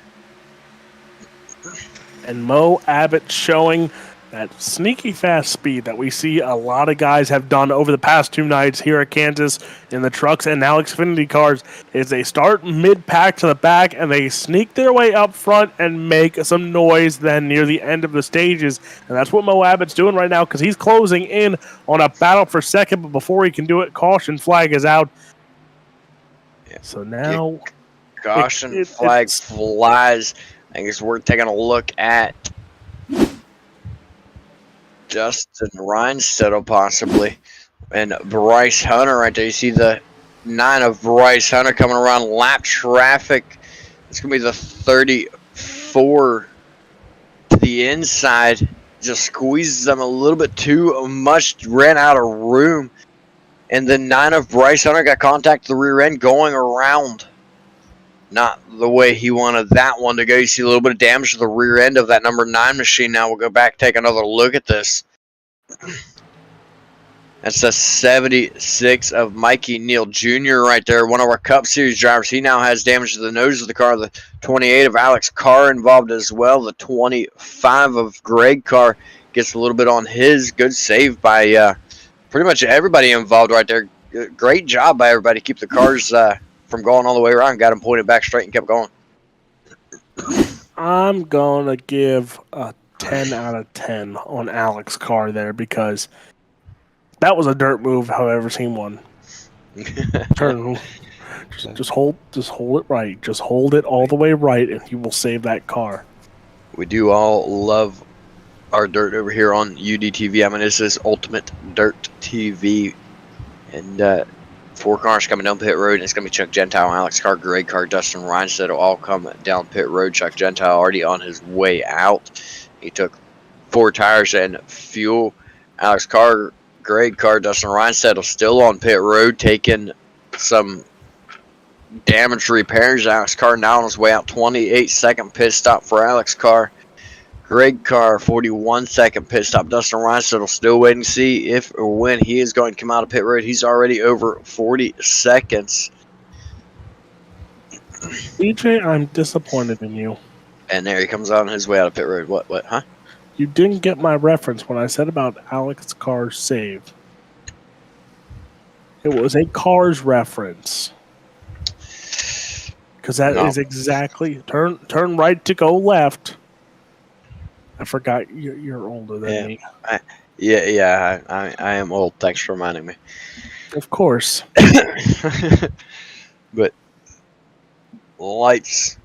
Speaker 4: And Mo Abbott showing that sneaky fast speed that we see a lot of guys have done over the past 2 nights here at Kansas in the trucks and now Xfinity cars, is they start mid-pack to the back and they sneak their way up front and make some noise then near the end of the stages. And that's what Mo Abbott's doing right now because he's closing in on a battle for second, but before he can do it, caution flag is out.
Speaker 3: Yeah.
Speaker 4: So now...
Speaker 3: Caution flag flies. I think it's worth taking a look at Justin Reinsettle possibly, and Bryce Hunter right there. You see the 9 of Bryce Hunter coming around lap traffic. It's going to be the 34 to the inside. Just squeezes them a little bit too much, ran out of room. And the 9 of Bryce Hunter got contact to the rear end going around. Not the way he wanted that one to go. You see a little bit of damage to the rear end of that number 9 machine. Now we'll go back, take another look at this. That's the 76 of Mikey Neal Jr. right there, one of our Cup Series drivers. He now has damage to the nose of the car. The 28 of Alex Carr involved as well. The 25 of Greg Carr gets a little bit on his. Good save by pretty much everybody involved right there. Great job by everybody to keep the cars from going all the way around. Got him pointed back straight and kept going.
Speaker 4: I'm going to give a 10 out of 10 on Alex Carr there because that was a dirt move, if I've ever seen one. Turn, just hold it right. Just hold it all the way right, and you will save that car.
Speaker 3: We do all love our dirt over here on UDTV. I mean, this is Ultimate Dirt TV, and 4 cars coming down pit road, and it's going to be Chuck Gentile, Alex Carr, Greg Carr, Dustin Reinstead will all come down pit road. Chuck Gentile already on his way out. He took 4 tires and fuel. Alex Carr, Greg Carr, Dustin Reinstead still on pit road, taking some damage repairs. Alex Carr now on his way out. 28-second pit stop for Alex Carr. Greg Carr, 41-second pit stop. Dustin Reinstead still waiting to see if or when he is going to come out of pit road. He's already over 40 seconds.
Speaker 4: EJ, I'm disappointed in you.
Speaker 3: And there he comes on his way out of pit road. What, huh?
Speaker 4: You didn't get my reference when I said about Alex Carr's save. It was a Cars reference. Because that is exactly... Turn right to go left. I forgot you're older than me.
Speaker 3: I am old. Thanks for reminding me.
Speaker 4: Of course.
Speaker 3: But lights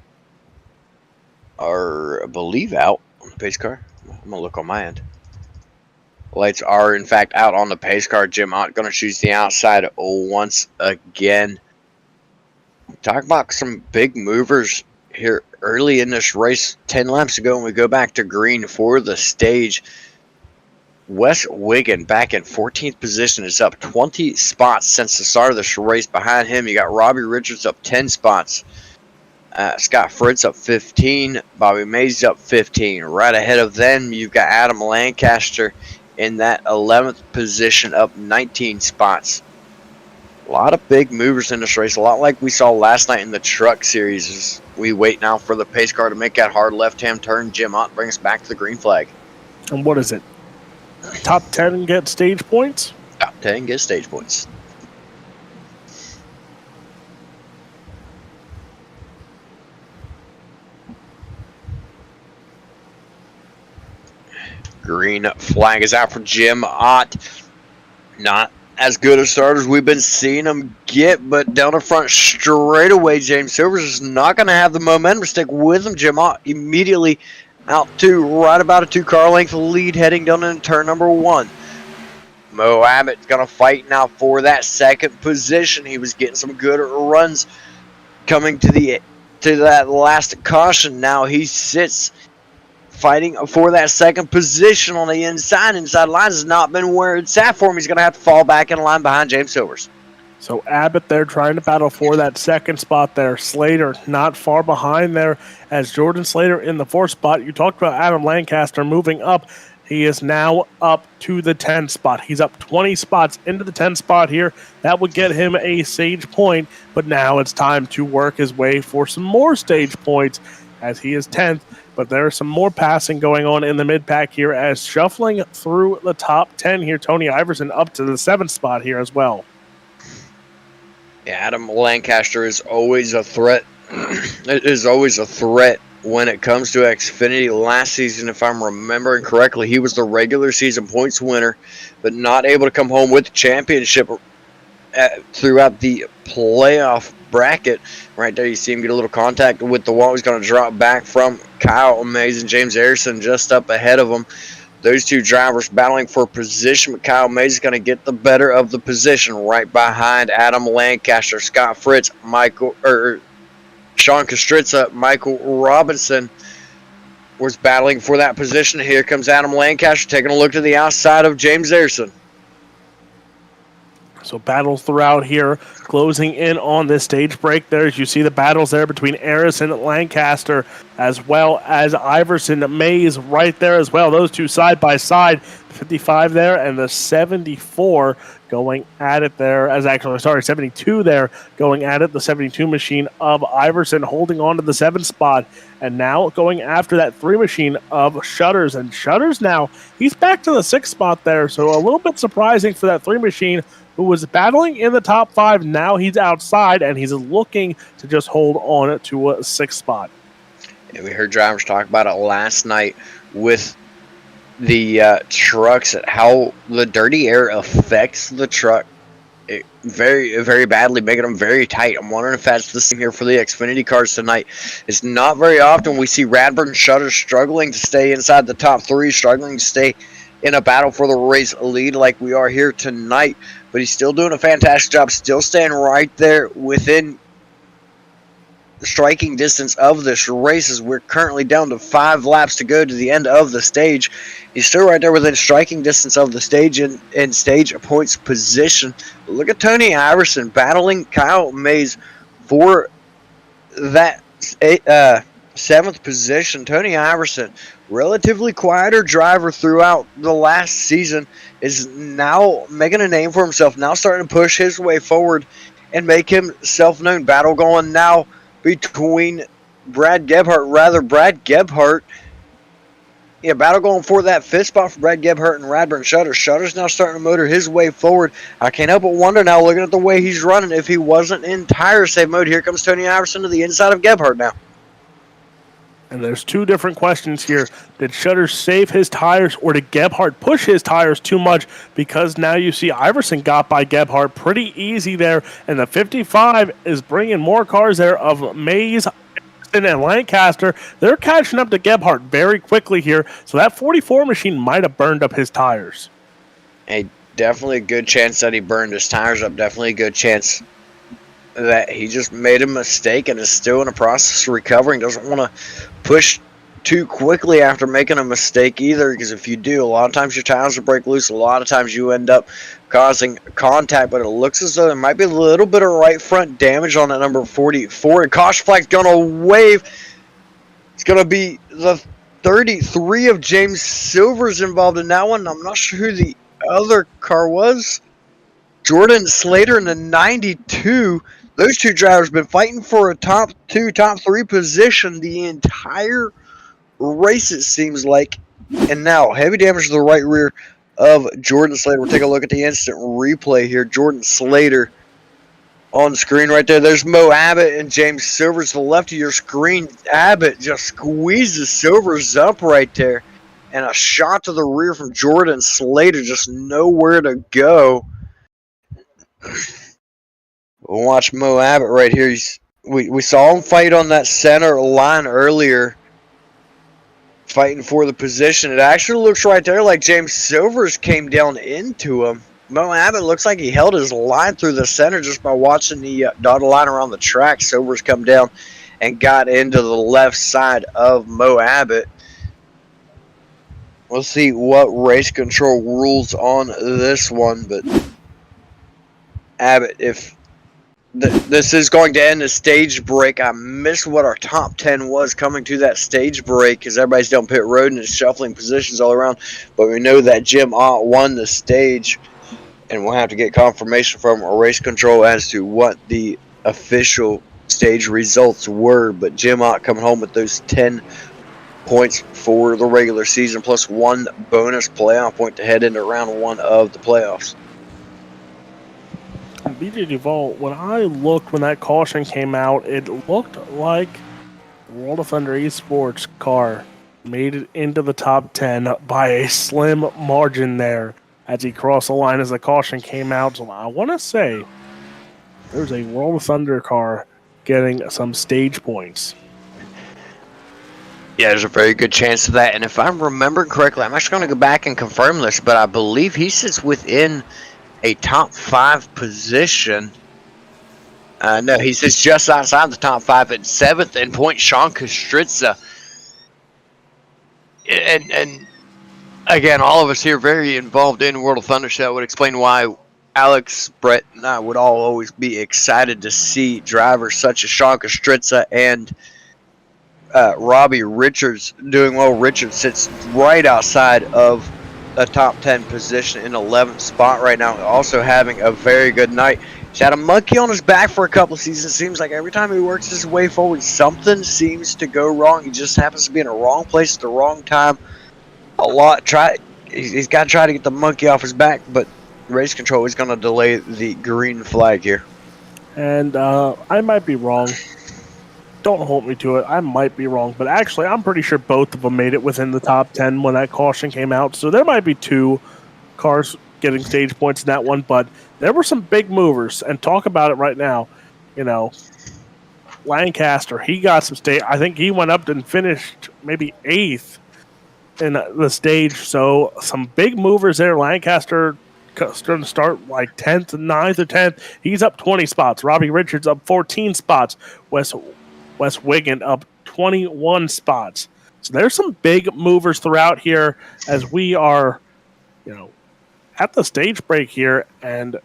Speaker 3: are, I believe, out on the pace car. I'm going to look on my end. Lights are, in fact, out on the pace car. Jim Ott going to choose the outside once again. Talk about some big movers here early in this race. 10 laps ago, when we go back to green for the stage, Wes Wiggin back in 14th position is up 20 spots since the start of this race. Behind him, you got Robbie Richards up 10 spots. Scott Fritz up 15. Bobby Mays up 15. Right ahead of them, you've got Adam Lancaster in that 11th position, up 19 spots. A lot of big movers in this race, a lot like we saw last night in the truck series. As we wait now for the pace car to make that hard left-hand turn. Jim Ott brings us back to the green flag.
Speaker 4: And what is it? Top 10 get stage points?
Speaker 3: Top 10 get stage points. Green flag is out for Jim Ott. Not as good a start as we've been seeing him get, but down the front straight away, James Silvers is not going to have the momentum to stick with him. Jim Ott immediately out to right about a 2-car length lead heading down into turn number 1. Mo Abbott's going to fight now for that second position. He was getting some good runs coming to that last caution. Now he sits fighting for that second position on the inside. Inside lines has not been where it's at for him. He's going to have to fall back in line behind James Silvers.
Speaker 4: So Abbott there trying to battle for that second spot there. Slater not far behind there as Jordan Slater in the 4th spot. You talked about Adam Lancaster moving up. He is now up to the 10 spot. He's up 20 spots into the 10 spot here. That would get him a stage point, but now it's time to work his way for some more stage points as he is 10th. But there's some more passing going on in the mid-pack here as shuffling through the top 10 here. Tony Iverson up to the 7th spot here as well.
Speaker 3: Yeah, Adam Lancaster is always a threat. It is always a threat when it comes to Xfinity. Last season, if I'm remembering correctly, he was the regular season points winner, but not able to come home with the championship throughout the playoff bracket. Right there, you see him get a little contact with the wall. He's going to drop back from Kyle Mays and James Harrison just up ahead of him. Those two drivers battling for position, but Kyle Mays is going to get the better of the position right behind Adam Lancaster, Scott Fritz, Sean Kostritza, Michael Robinson was battling for that position. Here comes Adam Lancaster taking a look to the outside of James Harrison.
Speaker 4: So battles throughout here, closing in on this stage break there. As you see the battles there between Harrison and Lancaster, as well as Iverson, Mays right there as well. Those two side by side, 55 there and the 74 going at it there. 72 there going at it. The 72 machine of Iverson holding on to the 7th spot. And now going after that 3 machine of Shutters. And Shutters now, he's back to the 6th spot there. So a little bit surprising for that 3 machine who was battling in the top 5. Now he's outside, and he's looking to just hold on to a 6th spot.
Speaker 3: And we heard drivers talk about it last night with the trucks, and how the dirty air affects the truck very, very badly, making them very tight. I'm wondering if that's the same here for the Xfinity cars tonight. It's not very often we see Radburn Shutters struggling to stay inside the top 3, struggling to stay in a battle for the race lead like we are here tonight. But he's still doing a fantastic job, still staying right there within striking distance of this race, as we're currently down to 5 laps to go to the end of the stage. He's still right there within striking distance of the stage and stage points position. Look at Tony Iverson battling Kyle Mays for that 7th position. Tony Iverson, relatively quieter driver throughout the last season, is now making a name for himself, now starting to push his way forward and make himself known. Battle going now between Brad Gebhardt, battle going for that 5th spot for Brad Gebhardt and Radburn Shutters. Shutters now starting to motor his way forward. I can't help but wonder now, looking at the way he's running, if he wasn't in tire save mode. Here comes Tony Iverson to the inside of Gebhardt now.
Speaker 4: And there's 2 different questions here. Did Shutters save his tires, or did Gebhardt push his tires too much? Because now you see Iverson got by Gebhardt pretty easy there. And the 55 is bringing more cars there of Mays and Lancaster. They're catching up to Gebhardt very quickly here. So that 44 machine might have burned up his tires.
Speaker 3: Definitely a good chance that he burned his tires up. Definitely a good chance that he just made a mistake and is still in the process of recovering. Doesn't want to push too quickly after making a mistake either, because if you do, a lot of times your tires will break loose. A lot of times you end up causing contact, but it looks as though there might be a little bit of right front damage on that number 44. And caution flag's going to wave. It's going to be the 33 of James Silver's involved in that one. I'm not sure who the other car was. Jordan Slater in the 92. Those two drivers have been fighting for a top 2, top 3 position the entire race, it seems like. And now, heavy damage to the right rear of Jordan Slater. We'll take a look at the instant replay here. Jordan Slater on screen right there. There's Mo Abbott and James Silvers to the left of your screen. Abbott just squeezes Silvers up right there. And a shot to the rear from Jordan Slater. Just nowhere to go. We'll watch Mo Abbott right here. We saw him fight on that center line earlier, fighting for the position. It actually looks right there like James Silvers came down into him. Mo Abbott looks like he held his line through the center just by watching the dotted line around the track. Silvers come down and got into the left side of Mo Abbott. We'll see what race control rules on this one, but Abbott, if this is going to end the stage break, I missed what our top 10 was coming to that stage break because everybody's down pit road and it's shuffling positions all around. But we know that Jim Ott won the stage, and we'll have to get confirmation from our race control as to what the official stage results were. But Jim Ott coming home with those 10 points for the regular season, plus 1 bonus playoff point to head into round 1 of the playoffs.
Speaker 4: BJ Duvall, when I looked when that caution came out, it looked like World of Thunder Esports car made it into the top 10 by a slim margin there as he crossed the line as the caution came out. So I want to say there's a World of Thunder car getting some stage points.
Speaker 3: Yeah, there's a very good chance of that. And if I'm remembering correctly, I'm actually going to go back and confirm this, but I believe he sits within a top 5 position. No, he sits just outside the top 5 at 7th in point. Sean Kostritza. And again, all of us here very involved in World of Thunder, so that would explain why Alex, Brett, and I would all always be excited to see drivers such as Sean Kostritza and Robbie Richards doing well. Richards sits right outside of a top 10 position in 11th spot right now, also having a very good night. He's had a monkey on his back for a couple of seasons. Seems like every time he works his way forward, something seems to go wrong. He just happens to be in the wrong place at the wrong time. He's got to try to get the monkey off his back, but race control is going to delay the green flag here.
Speaker 4: And I might be wrong. Don't hold me to it. I might be wrong, but actually, I'm pretty sure both of them made it within the top 10 when that caution came out. So there might be 2 cars getting stage points in that one, but there were some big movers. And talk about it right now. You know, Lancaster, he got some stage. I think he went up and finished maybe 8th in the stage. So some big movers there. Lancaster going to start like 10th, 9th, or 10th. He's up 20 spots. Robbie Richards up 14 spots. Wes Wiggin up 21 spots. So there's some big movers throughout here as we are, at the stage break here. And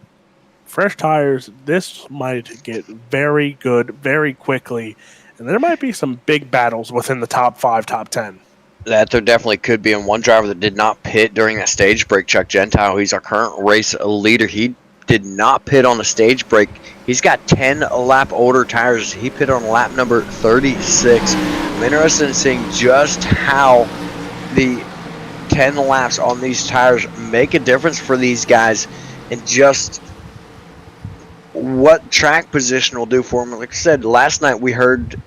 Speaker 4: fresh tires, this might get very good very quickly. And there might be some big battles within the top 5, top 10.
Speaker 3: That there definitely could be. And one driver that did not pit during that stage break, Chuck Gentile, he's our current race leader. He did not pit on the stage break. He's got 10 lap older tires. He pit on lap number 36. I'm interested in seeing just how the 10 laps on these tires make a difference for these guys and just what track position will do for them. Like I said, last night we heard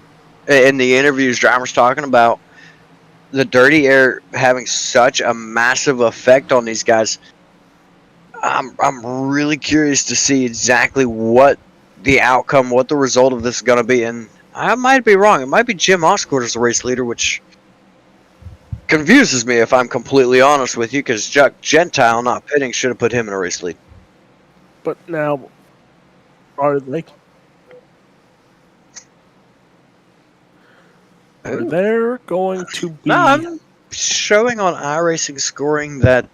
Speaker 3: in the interviews drivers talking about the dirty air having such a massive effect on these guys. I'm really curious to see exactly what the outcome, what the result of this is going to be. And I might be wrong. It might be Jim Osgood as the race leader, which confuses me if I'm completely honest with you, because Chuck Gentile not pitting should have put him in a race lead.
Speaker 4: But now, are they? Are there going to be...
Speaker 3: No, I'm showing on iRacing scoring that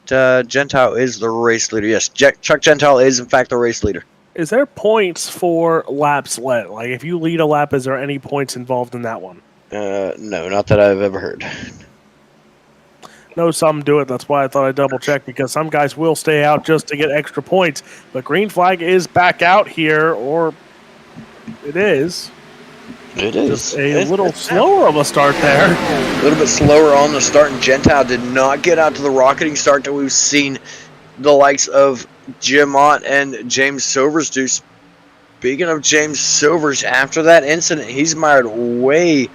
Speaker 3: Gentile is the race leader. Yes, Chuck Gentile is, in fact, the race leader.
Speaker 4: Is there points for laps led? Like, if you lead a lap, is there any points involved in that one?
Speaker 3: No, not that I've ever heard.
Speaker 4: No, some do it. That's why I thought I'd double check, because some guys will stay out just to get extra points. But green flag is back out here, or it is.
Speaker 3: It is.
Speaker 4: Just a little slower of a start there.
Speaker 3: A little bit slower on the start, and Gentile did not get out to the rocketing start that we've seen the likes of Jim Ott and James Silvers do. Speaking of James Silvers, after that incident, he's mired way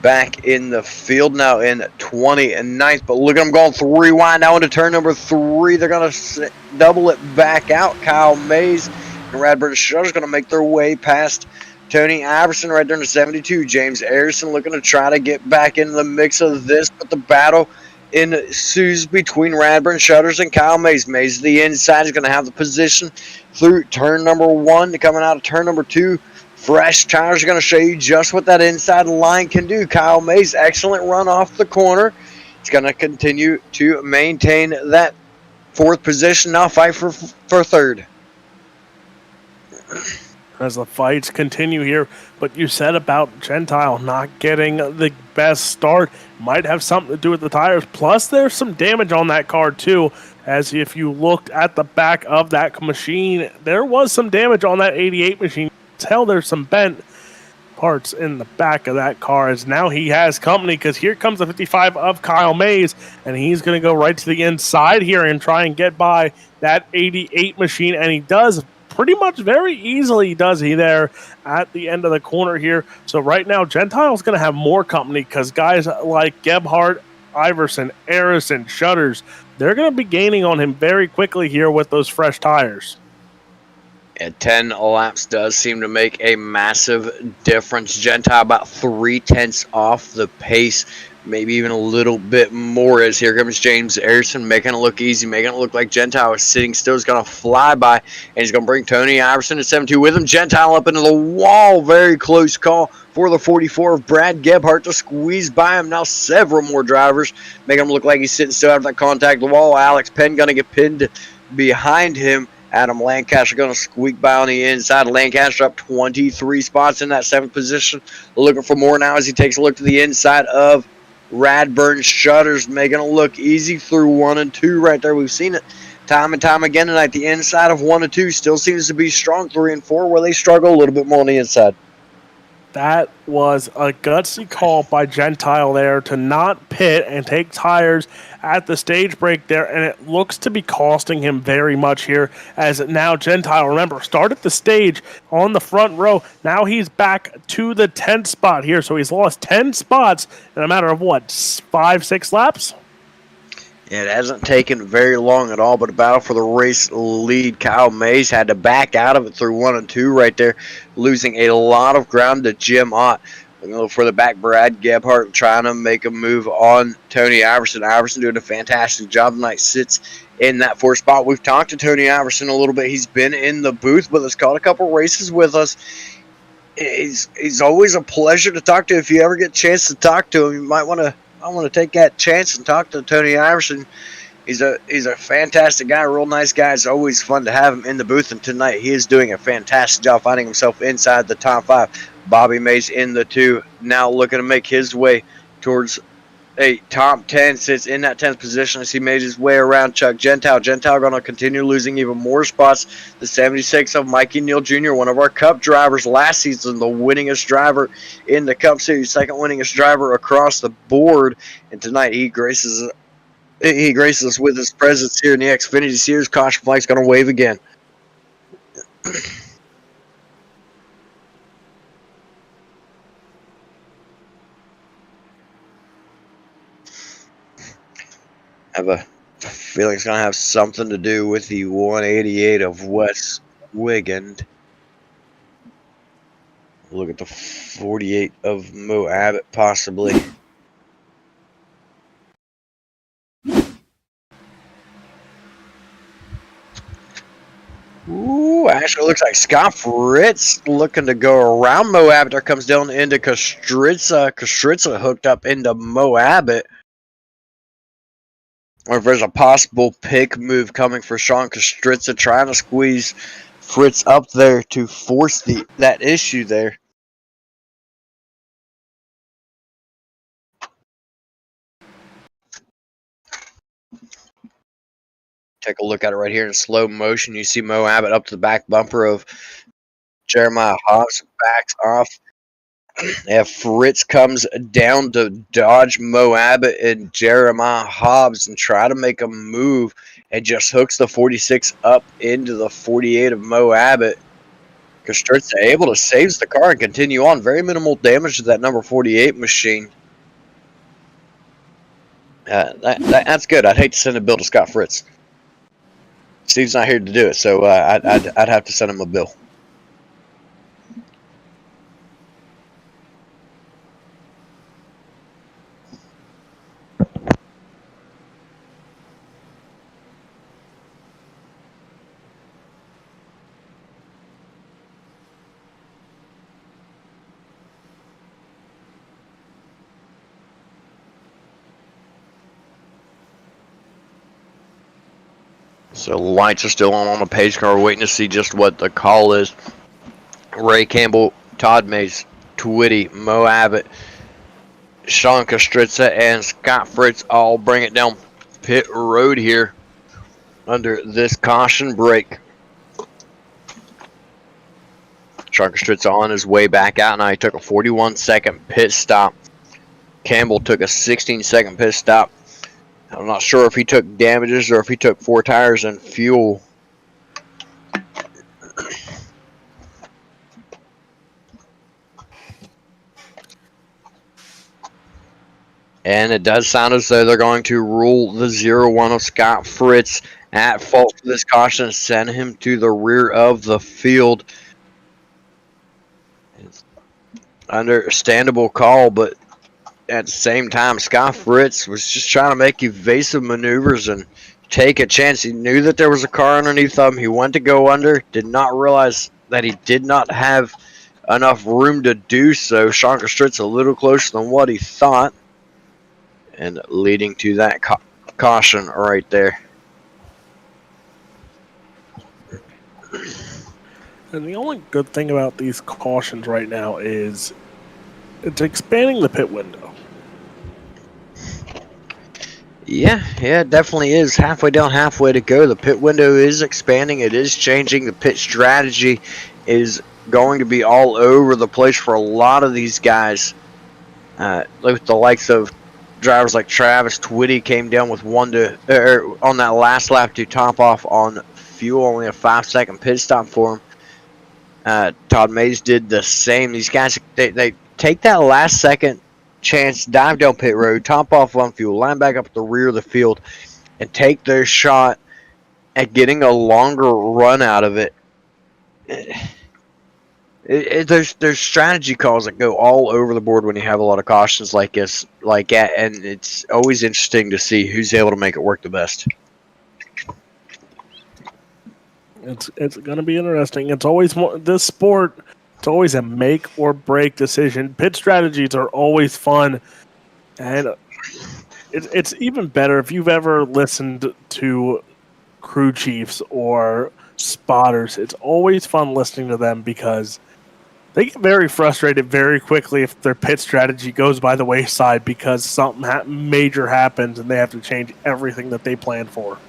Speaker 3: back in the field now in 29th. But look at him going 3 wide now into turn number 3. They're going to double it back out. Kyle Mays and Radburn Shutter's going to make their way past Tony Iverson right there in the 72. James Harrison looking to try to get back into the mix of this, but the battle ensues between Radburn Shutters and Kyle Mays. Mays to the inside is going to have the position through turn number 1. Coming out of turn number 2, fresh tires are going to show you just what that inside line can do. Kyle Mays, excellent run off the corner. It's going to continue to maintain that 4th position. Now fight for 3rd.
Speaker 4: As the fights continue here, but you said about Gentile not getting the best start might have something to do with the tires. Plus, there's some damage on that car too, as if you looked at the back of that machine, there was some damage on that 88 machine. Tell there's some bent parts in the back of that car, as now he has company, because here comes the 55 of Kyle Mays, and he's going to go right to the inside here and try and get by that 88 machine, and he does pretty much very easily, does he, there at the end of the corner here. So right now, Gentile's going to have more company, because guys like Gebhardt, Iverson, Arison, Shutters, they're going to be gaining on him very quickly here with those fresh tires.
Speaker 3: And 10 laps does seem to make a massive difference. Gentile about 0.3 off the pace, maybe even a little bit more, as here comes James Harrison making it look easy, making it look like Gentile is sitting still. Is going to fly by, and he's going to bring Tony Iverson at 7-2 with him. Gentile up into the wall. Very close call for the 44 of Brad Gebhardt to squeeze by him. Now several more drivers making him look like he's sitting still after that contact the wall. Alex Penn going to get pinned behind him. Adam Lancaster going to squeak by on the inside. Lancaster up 23 spots in that 7th position. Looking for more now as he takes a look to the inside of Radburn Shutters, making it look easy through 1 and 2 right there. We've seen it time and time again tonight. The inside of 1 and 2 still seems to be strong. 3 and 4 where they struggle a little bit more on the inside.
Speaker 4: That was a gutsy call by Gentile there to not pit and take tires at the stage break there, and it looks to be costing him very much here, as now Gentile, remember, started the stage on the front row. Now he's back to the 10th spot here, so he's lost 10 spots in a matter of, what, 5-6 laps?
Speaker 3: It hasn't taken very long at all, but a battle for the race lead. Kyle Mays had to back out of it through 1 and 2 right there, losing a lot of ground to Jim Ott. For the back, Brad Gebhardt trying to make a move on Tony Iverson. Iverson doing a fantastic job tonight, sits in that 4th spot. We've talked to Tony Iverson a little bit. He's been in the booth, but has caught a couple races with us. He's always a pleasure to talk to. If you ever get a chance to talk to him, you might want to take that chance and talk to Tony Iverson. He's a fantastic guy, real nice guy. It's always fun to have him in the booth, and tonight he is doing a fantastic job finding himself inside the top 5. Bobby Mays in the 2, now looking to make his way towards a top 10, sits in that 10th position as he made his way around Chuck Gentile. Gentile going to continue losing even more spots. The 76 of Mikey Neal Jr., one of our Cup drivers last season, the winningest driver in the Cup Series, 2nd winningest driver across the board. And tonight he graces us with his presence here in the Xfinity Series. Caution flag's going to wave again. I have a feeling it's going to have something to do with the 188 of West Wiggin. Look at the 48 of Mo Abbott, possibly. Ooh, Actually, it looks like Scott Fritz looking to go around Mo Abbott. There comes down into Kustritza. Kustritza hooked up into Mo Abbott. Or if there's a possible pick move coming for Sean Kustritza, trying to squeeze Fritz up there to force that issue there. Take a look at it right here in slow motion. You see Mo Abbott up to the back bumper of Jeremiah Hobbs, backs off. And Fritz comes down to dodge Mo Abbott and Jeremiah Hobbs and try to make a move and just hooks the 46 up into the 48 of Mo Abbott. Kustritza able to save the car and continue on. Very minimal damage to that number 48 machine. That's good. I'd hate to send a bill to Scott Fritz. Steve's not here to do it, so I'd have to send him a bill. So the lights are still on the pace car. We're waiting to see just what the call is. Ray Campbell, Todd Mays, Twitty, Mo Abbott, Sean Kustritza, and Scott Fritz all bring it down pit road here under this caution break. Sean Kustritza on his way back out now. He took a 41-second pit stop. Campbell took a 16-second pit stop. I'm not sure if he took damages or if he took 4 tires and fuel. And it does sound as though they're going to rule the 0-1 of Scott Fritz at fault for this caution and send him to the rear of the field. It's understandable call, but at the same time, Scott Fritz was just trying to make evasive maneuvers and take a chance. He knew that there was a car underneath him. He went to go under, did not realize that he did not have enough room to do so. Sean Kustritza a little closer than what he thought, and leading to that caution right there.
Speaker 4: And the only good thing about these cautions right now is it's expanding the pit window.
Speaker 3: Yeah, it definitely is. Halfway down, halfway to go. The pit window is expanding. It is changing. The pit strategy is going to be all over the place for a lot of these guys. With the likes of drivers like Travis Twitty came down with on that last lap to top off on fuel. Only a 5-second pit stop for him. Todd Mays did the same. These guys, they take that last second chance, dive down pit road, top off on fuel, line back up at the rear of the field, and take their shot at getting a longer run out of it. There's strategy calls that go all over the board when you have a lot of cautions like this, and it's always interesting to see who's able to make it work the best.
Speaker 4: It's going to be interesting. It's always this sport. It's always a make or break decision. Pit strategies are always fun, and it's even better if you've ever listened to crew chiefs or spotters. It's always fun listening to them because they get very frustrated very quickly if their pit strategy goes by the wayside because something major happens and they have to change everything that they planned for.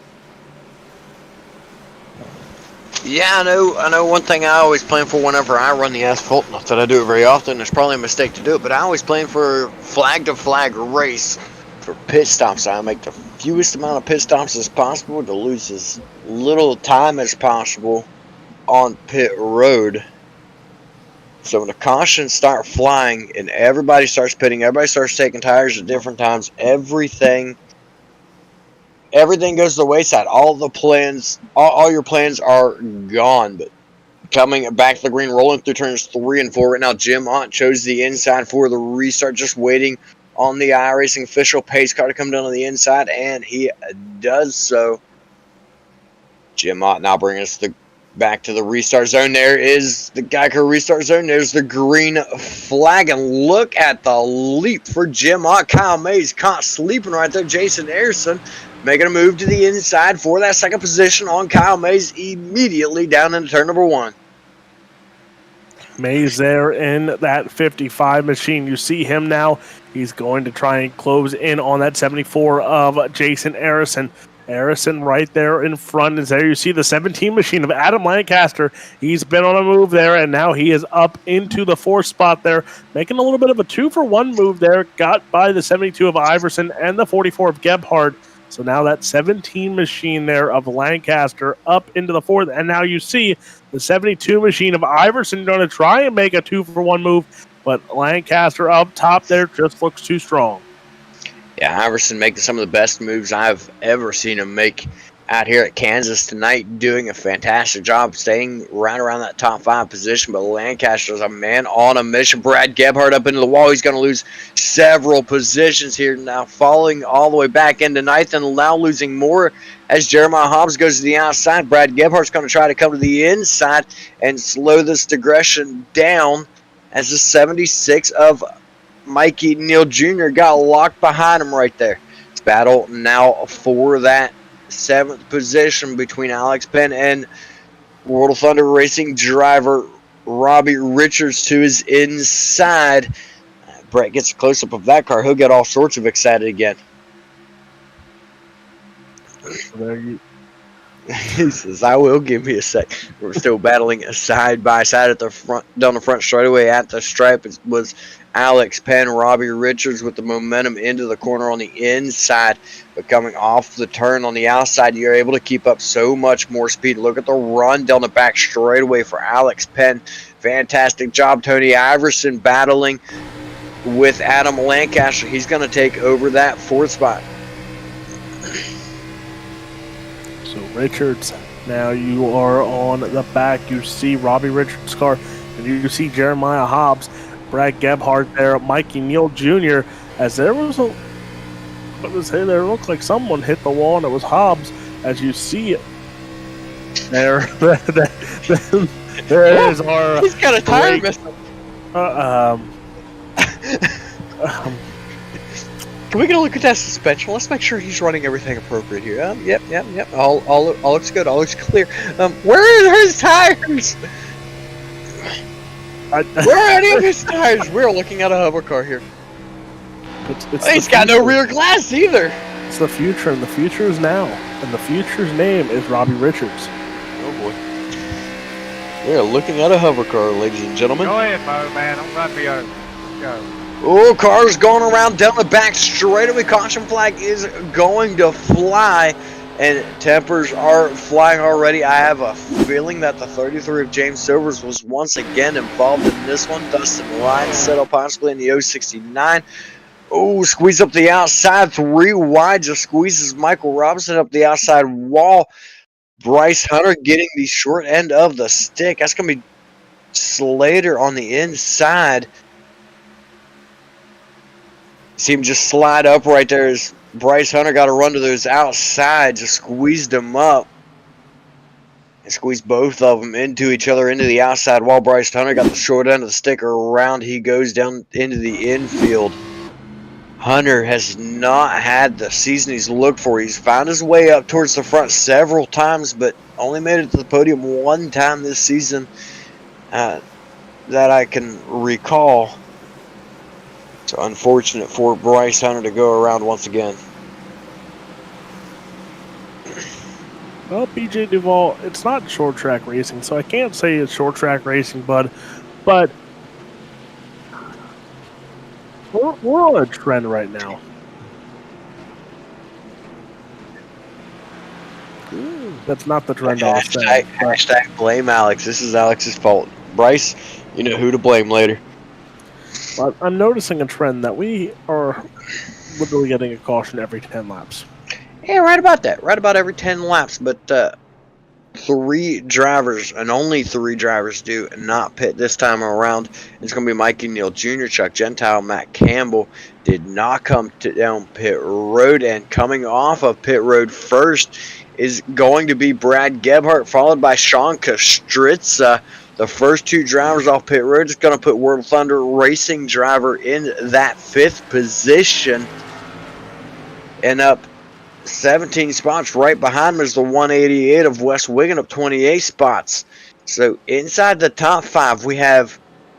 Speaker 3: Yeah, I know one thing I always plan for whenever I run the asphalt, not that I do it very often, it's probably a mistake to do it, but I always plan for flag-to-flag race for pit stops. I make the fewest amount of pit stops as possible to lose as little time as possible on pit road. So when the cautions start flying and everybody starts pitting, everybody starts taking tires at different times, everything goes to the wayside. All your plans are gone. But coming back to the green, rolling through turns 3 and 4 right now, Jim Ott chose the inside for the restart, just waiting on the iRacing official pace car to come down on the inside, and he does so. Jim Ott now bringing us the Back to the restart zone. There is the Geico restart zone. There's the green flag. And look at the leap for Jim Ott. Kyle Mays caught sleeping right there. Jason Harrison making a move to the inside for that second position on Kyle Mays immediately down into turn number 1.
Speaker 4: Mays there in that 55 machine. You see him now. He's going to try and close in on that 74 of Jason Harrison. Harrison right there in front is there. You see the 17 machine of Adam Lancaster. He's been on a move there, and now he is up into the 4th spot there, making a little bit of a 2-for-1 move there. Got by the 72 of Iverson and the 44 of Gebhardt. So now that 17 machine there of Lancaster up into the 4th, and now you see the 72 machine of Iverson going to try and make a 2-for-1 move, but Lancaster up top there just looks too strong.
Speaker 3: Yeah, Iverson making some of the best moves I've ever seen him make out here at Kansas tonight, doing a fantastic job staying right around that top 5 position. But Lancaster's a man on a mission. Brad Gebhardt up into the wall. He's going to lose several positions here now, falling all the way back into 9th and now losing more as Jeremiah Hobbs goes to the outside. Brad Gebhardt's going to try to come to the inside and slow this digression down as the 76 of Mikey Neal Jr. got locked behind him right there. It's battle now for that 7th position between Alex Penn and World of Thunder Racing driver Robbie Richards to his inside. Brett gets a close-up of that car. He'll get all sorts of excited again. He says, I will, give me a sec. We're still battling side by side at the front, down the front straightaway at the stripe. It was Alex Penn, Robbie Richards with the momentum into the corner on the inside, but coming off the turn on the outside, you're able to keep up so much more speed. Look at the run down the back straightaway for Alex Penn. Fantastic job. Tony Iverson battling with Adam Lancaster. He's going to take over that 4th spot.
Speaker 4: So Richards, now you are on the back. You see Robbie Richards' car, and you see Jeremiah Hobbs, Brad Gebhardt there, Mikey Neal Jr. As there was a, there looked like someone hit the wall, and it was Hobbs. As you see it, there is our.
Speaker 3: He's got a tire missing. Can we get a look at that suspension? Let's make sure he's running everything appropriate here. Yep. All looks good. All looks clear. Where are his tires? Where are any of his tires? We're looking at a hover car here. He's got no rear glass either.
Speaker 4: It's the future, and the future is now. And the future's name is Robbie Richards.
Speaker 3: Oh boy. We are looking at a hover car, ladies and gentlemen.
Speaker 5: Go ahead, Bo, man. I'm run me over. Go.
Speaker 3: Oh, car's going around down the back straightaway. Caution flag is going to fly, and tempers are flying already. I have a feeling that the 33 of James Silvers was once again involved in this one. Dustin Lyons settled possibly in the 069. Oh, squeeze up the outside. 3 wide. Just squeezes Michael Robinson up the outside wall. Bryce Hunter getting the short end of the stick. That's going to be Slater on the inside. See him just slide up right there as Bryce Hunter got to run to those outside, just squeezed them up. And squeezed both of them into each other, into the outside wall. Bryce Hunter got the short end of the stick. Around he goes down into the infield. Hunter has not had the season he's looked for. He's found his way up towards the front several times, but only made it to the podium one time this season that I can recall. So unfortunate for Bryce Hunter to go around once again.
Speaker 4: Well, BJ Duvall, it's not short track racing, so I can't say it's short track racing, but we're on a trend right now. That's not the trend I was saying.
Speaker 3: Hashtag blame Alex. This is Alex's fault. Bryce, you know who to blame later.
Speaker 4: But I'm noticing a trend that we are literally getting a caution every 10 laps.
Speaker 3: Yeah, right about that. Right about every 10 laps. But 3 drivers, and only 3 drivers, do not pit this time around. It's going to be Mikey Neal Jr., Chuck Gentile, Matt Campbell did not come down pit road. And coming off of pit road first is going to be Brad Gebhardt, followed by Sean Kostritza. The first two drivers off pit road is going to put World Thunder Racing driver in that 5th position. And up 17 spots right behind him is the 188 of West Wigan, up 28 spots. So inside the top 5, we have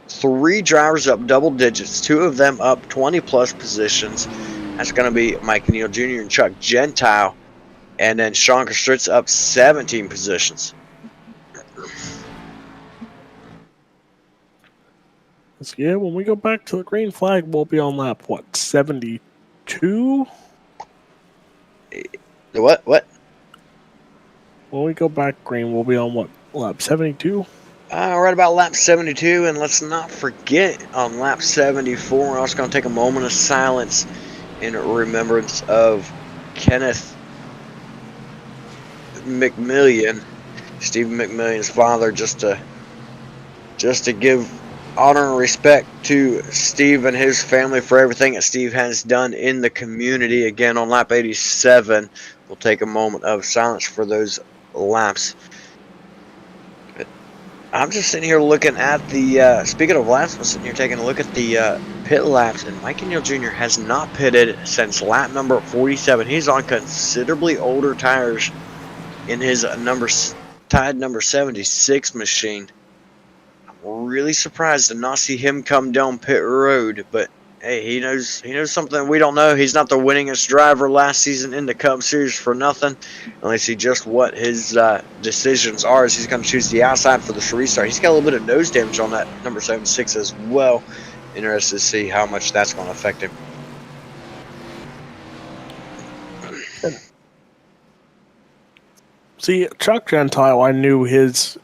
Speaker 3: 3 drivers up double digits, 2 of them up 20-plus positions. That's going to be Mike Neal Jr. and Chuck Gentile. And then Sean Kostritz up 17 positions.
Speaker 4: Yeah, when we go back to the green flag, we'll be on lap, 72?
Speaker 3: What?
Speaker 4: When we go back green, we'll be on lap 72?
Speaker 3: Right about lap 72, and let's not forget on lap 74, we're also going to take a moment of silence in remembrance of Kenneth McMillian, Stephen McMillian's father, just to give honor and respect to Steve and his family for everything that Steve has done in the community. Again, on lap 87, we'll take a moment of silence for those laps. But I'm just sitting here looking at the, speaking of laps, I'm sitting here taking a look at the pit laps, and Mike Neal Jr. has not pitted since lap number 47. He's on considerably older tires in his tied number 76 machine. Really surprised to not see him come down pit road, but hey, he knows something we don't know. He's not the winningest driver last season in the Cup Series for nothing. And let's see just what his decisions are as he's going to choose the outside for the restart. He's got a little bit of nose damage on that number 76 as well. Interested to see how much that's going to affect him.
Speaker 4: See, Chuck Gentile, I knew his,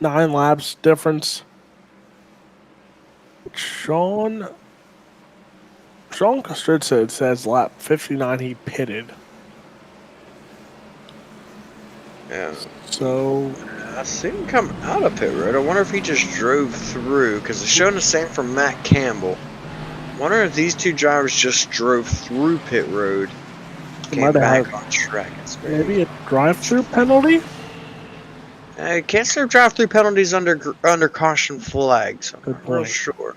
Speaker 4: 9 laps difference. Sean Kostritza, it says lap 59 he pitted.
Speaker 3: Yeah.
Speaker 4: So
Speaker 3: I see him come out of pit road. I wonder if he just drove through, because it's showing the same for Matt Campbell. I wonder if these two drivers just drove through pit road, came back on track.
Speaker 4: Maybe a drive-through penalty?
Speaker 3: Can't serve drive-through penalties under caution flags. I'm
Speaker 4: Good
Speaker 3: not real
Speaker 4: point.
Speaker 3: sure.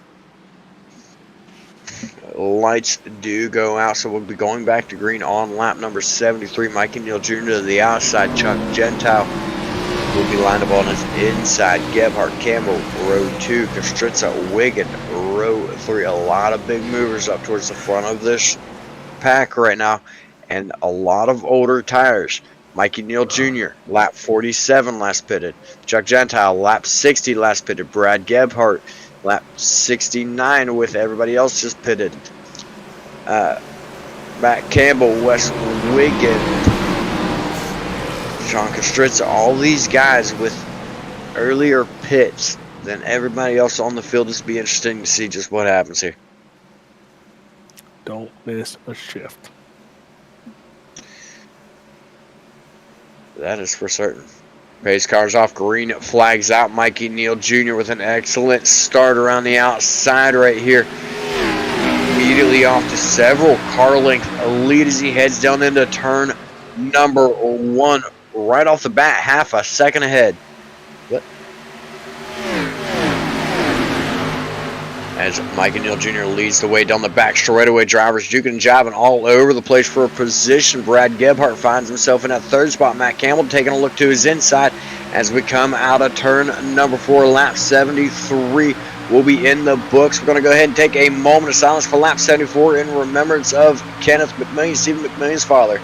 Speaker 3: Lights do go out, so we'll be going back to green on lap number 73. Mike Neal Jr. to the outside. Chuck Gentile will be lined up on his inside. Gebhardt, Campbell, row 2. Kostritza, Wigan, row 3. A lot of big movers up towards the front of this pack right now, and a lot of older tires. Mikey Neal Jr., lap 47 last pitted. Chuck Gentile, lap 60 last pitted. Brad Gebhardt, lap 69 with everybody else just pitted. Matt Campbell, West Wigan, Sean Kostritza, all these guys with earlier pits than everybody else on the field. This will be interesting to see just what happens here.
Speaker 4: Don't miss a shift.
Speaker 3: That is for certain. Pace cars off, green flags out. Mikey Neal Jr. with an excellent start around the outside right here. Immediately off to several car length lead as he heads down into turn number 1. Right off the bat, half a second ahead. What? As Mike Neal Jr. leads the way down the back straightaway, drivers juking and jiving all over the place for a position. Brad Gebhardt finds himself in that 3rd spot. Matt Campbell taking a look to his inside as we come out of turn number 4. Lap 73 will be in the books. We're going to go ahead and take a moment of silence for lap 74 in remembrance of Kenneth McMillian, Stephen McMillian's father.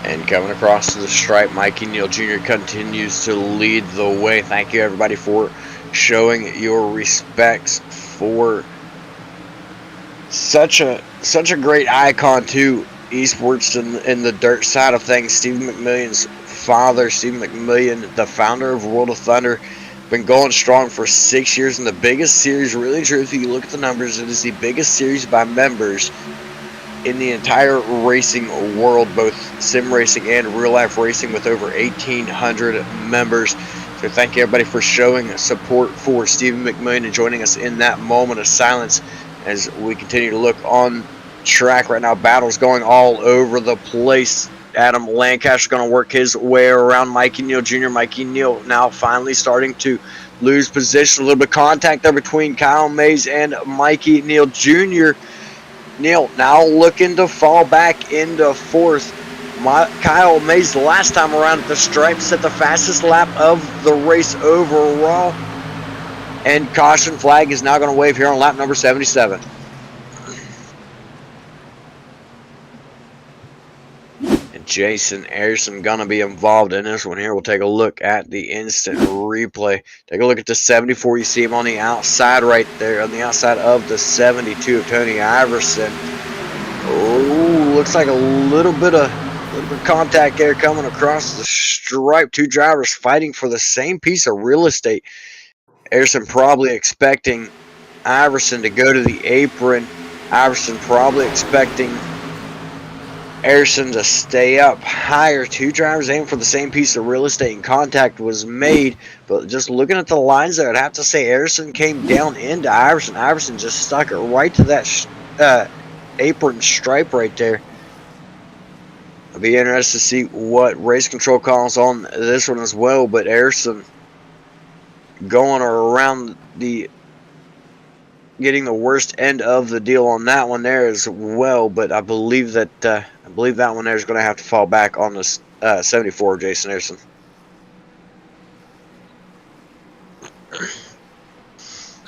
Speaker 3: And coming across to the stripe, Mikey Neal Jr. continues to lead the way. Thank you, everybody, for showing your respects for such a great icon to esports in the dirt side of things. Steve McMillian's father, Stephen McMillan, the founder of World of Thunder. Been going strong for 6 years in the biggest series. Really, truly, if you look at the numbers, it is the biggest series by members in the entire racing world, both sim racing and real life racing, with over 1,800 members. So thank you everybody for showing support for Stephen McMillan and joining us in that moment of silence as we continue to look on track right now. Battles going all over the place. Adam Lancaster going to work his way around Mikey Neal Jr. Mikey Neal now finally starting to lose position. A little bit of contact there between Kyle Mays and Mikey Neal Jr. Neal now looking to fall back into fourth. Kyle Mays last time around at the stripe set the fastest lap of the race overall. And caution flag is now going to wave here on lap number 77. And Jason Arison going to be involved in this one here. We'll take a look at the instant replay. Take a look at the 74. You see him on the outside right there, on the outside of the 72 of Tony Iverson. Oh, looks like a little bit of contact there coming across the stripe. Two drivers fighting for the same piece of real estate. Arison probably expecting Iverson to go to the apron. Iverson probably expecting Arison to stay up higher. Two drivers aiming for the same piece of real estate, and contact was made. But just looking at the lines there, I'd have to say Arison came down into Iverson. Iverson just stuck it right to that apron stripe right there. I'll be interested to see what race control calls on this one as well. But Arison going around getting the worst end of the deal on that one there as well. But I believe that one there is going to have to fall back on this 74 of Jason Arison.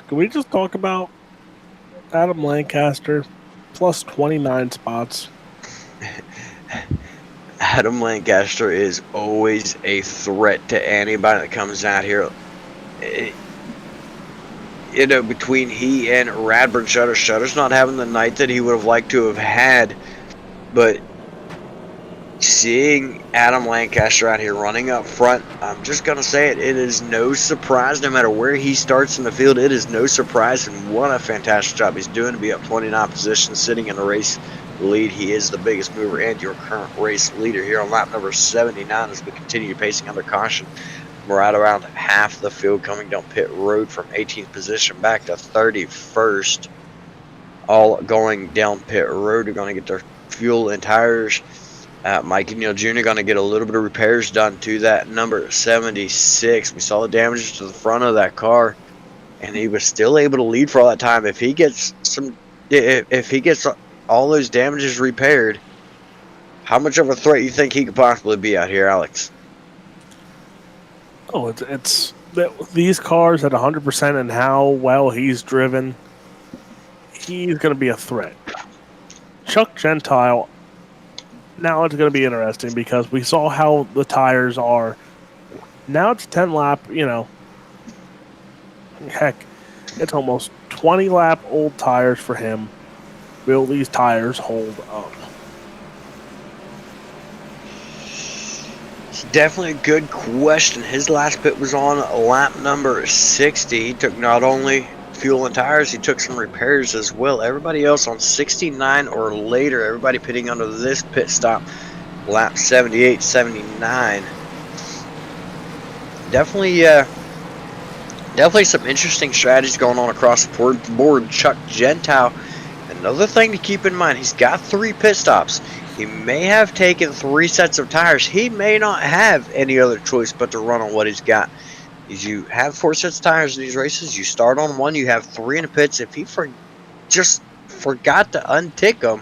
Speaker 4: Can we just talk about Adam Lancaster plus 29 spots?
Speaker 3: Adam Lancaster is always a threat to anybody that comes out here. Between he and Radburn Shutter. Shutter's not having the night that he would have liked to have had, but seeing Adam Lancaster out here running up front, I'm just going to say it is no surprise. No matter where he starts in the field, it is no surprise, and what a fantastic job he's doing to be up 29 positions, sitting in the race lead. He is the biggest mover and your current race leader here on lap number 79 as we continue pacing under caution. We're right around half the field coming down pit road from 18th position back to 31st. All going down pit road. They're going to get their fuel and tires. Mikey Neal Jr. going to get a little bit of repairs done to that number 76. We saw the damages to the front of that car, and he was still able to lead for all that time. If he gets all those damages repaired, how much of a threat you think he could possibly be out here, Alex?
Speaker 4: Oh, it's these cars at 100% and how well he's driven, he's going to be a threat. Chuck Gentile, now it's going to be interesting because we saw how the tires are. Now it's 10 lap, heck, it's almost 20 lap old tires for him. Will these tires hold up?
Speaker 3: It's definitely a good question. His last pit was on lap number 60. He took not only fuel and tires, he took some repairs as well. Everybody else on 69 or later, everybody pitting under this pit stop, lap 78, 79. Definitely some interesting strategies going on across the board. Chuck Gentile, another thing to keep in mind, he's got 3 pit stops. He may have taken 3 sets of tires. He may not have any other choice but to run on what he's got. If you have 4 sets of tires in these races, you start on 1, you have 3 in the pits. If he just forgot to untick them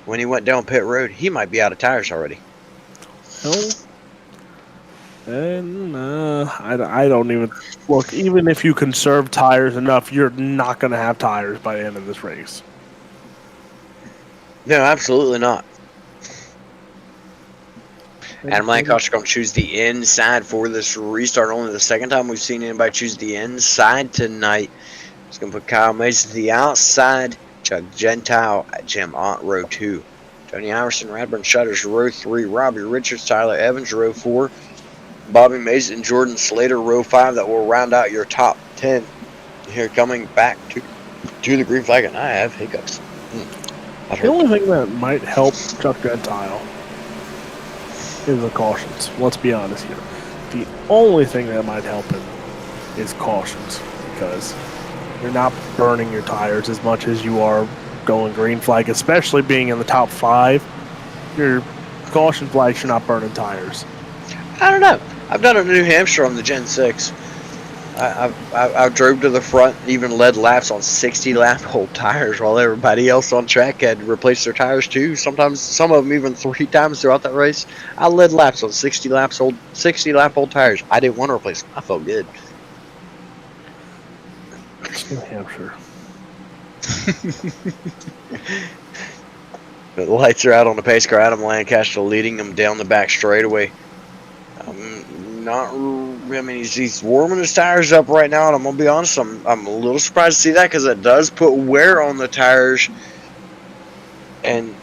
Speaker 3: when he went down pit road, he might be out of tires already.
Speaker 4: And I don't even look. Even if you conserve tires enough, you're not going to have tires by the end of this race.
Speaker 3: No, absolutely not. Adam Lancaster going to choose the inside for this restart. Only the second time we've seen anybody choose the inside tonight. He's going to put Kyle Mays to the outside. Chuck Gentile at Jim Ott row 2. Tony Iverson, Radburn Shutters, row 3. Robbie Richards, Tyler Evans, row 4. Bobby Mays and Jordan Slater, row 5. That will round out your top 10. Here coming back to the green flag, and I have hiccups.
Speaker 4: The only thing that might help Chuck Gentile is the cautions. Let's be honest here. The only thing that might help him is cautions, because you're not burning your tires as much as you are going green flag, especially being in the top 5. Your caution flags, you're not burning tires.
Speaker 3: I don't know. I've done a New Hampshire on the Gen 6. I drove to the front, even led laps on 60-lap old tires while everybody else on track had replaced their tires too. Sometimes, some of them even 3 times throughout that race. I led laps on 60-lap old tires. I didn't want to replace them. I felt good.
Speaker 4: It's New Hampshire.
Speaker 3: The lights are out on the pace car. Adam Lancaster leading them down the back straightaway. He's warming his tires up right now, and I'm gonna be honest, I'm a little surprised to see that, because it does put wear on the tires, and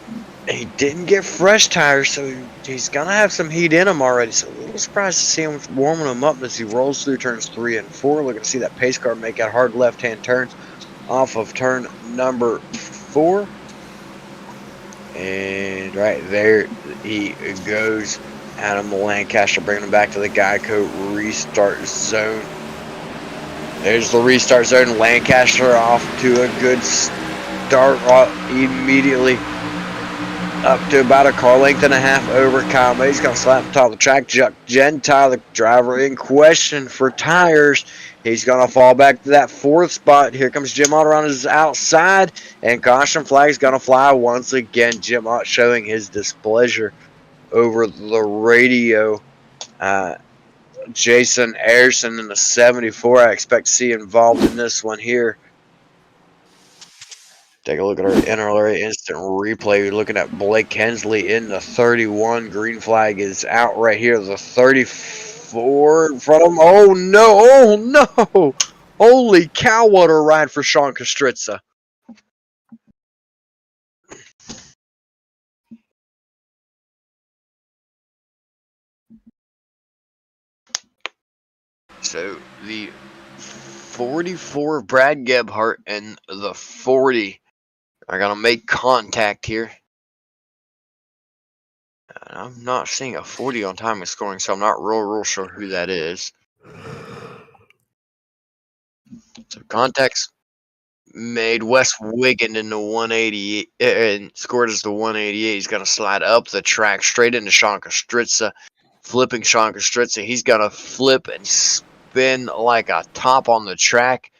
Speaker 3: he didn't get fresh tires, so he's gonna have some heat in him already. So a little surprised to see him warming them up as he rolls through turns 3 and 4. Looking to see that pace car make that hard left-hand turn off of turn number 4, and right there he goes. Adam Lancaster bringing him back to the Geico restart zone. There's the restart zone. Lancaster off to a good start immediately. Up to about a car length and a half over Kyle May. He's going to slap the top of the track. Chuck Gentile, the driver in question for tires. He's going to fall back to that 4th spot. Here comes Jim Ott around his outside. And caution flag's going to fly once again. Jim Ott showing his displeasure over the radio. Jason Ayerson in the 74. I expect to see involved in this one here. Take a look at our NRA instant replay. We're looking at Blake Hensley in the 31. Green flag is out right here. The 34 in front of him. Oh no! Oh no! Holy cow! What a ride for Sean Kostritza. So the 44 Brad Gebhardt and the 40 are going to make contact here. I'm not seeing a 40 on time of scoring, so I'm not real sure who that is. So contacts made. Wes Wiggin in the 188 and scored as the 188. He's going to slide up the track straight into Sean Kostritza, flipping Sean Kostritza. He's going to flip and spin like a top on the track.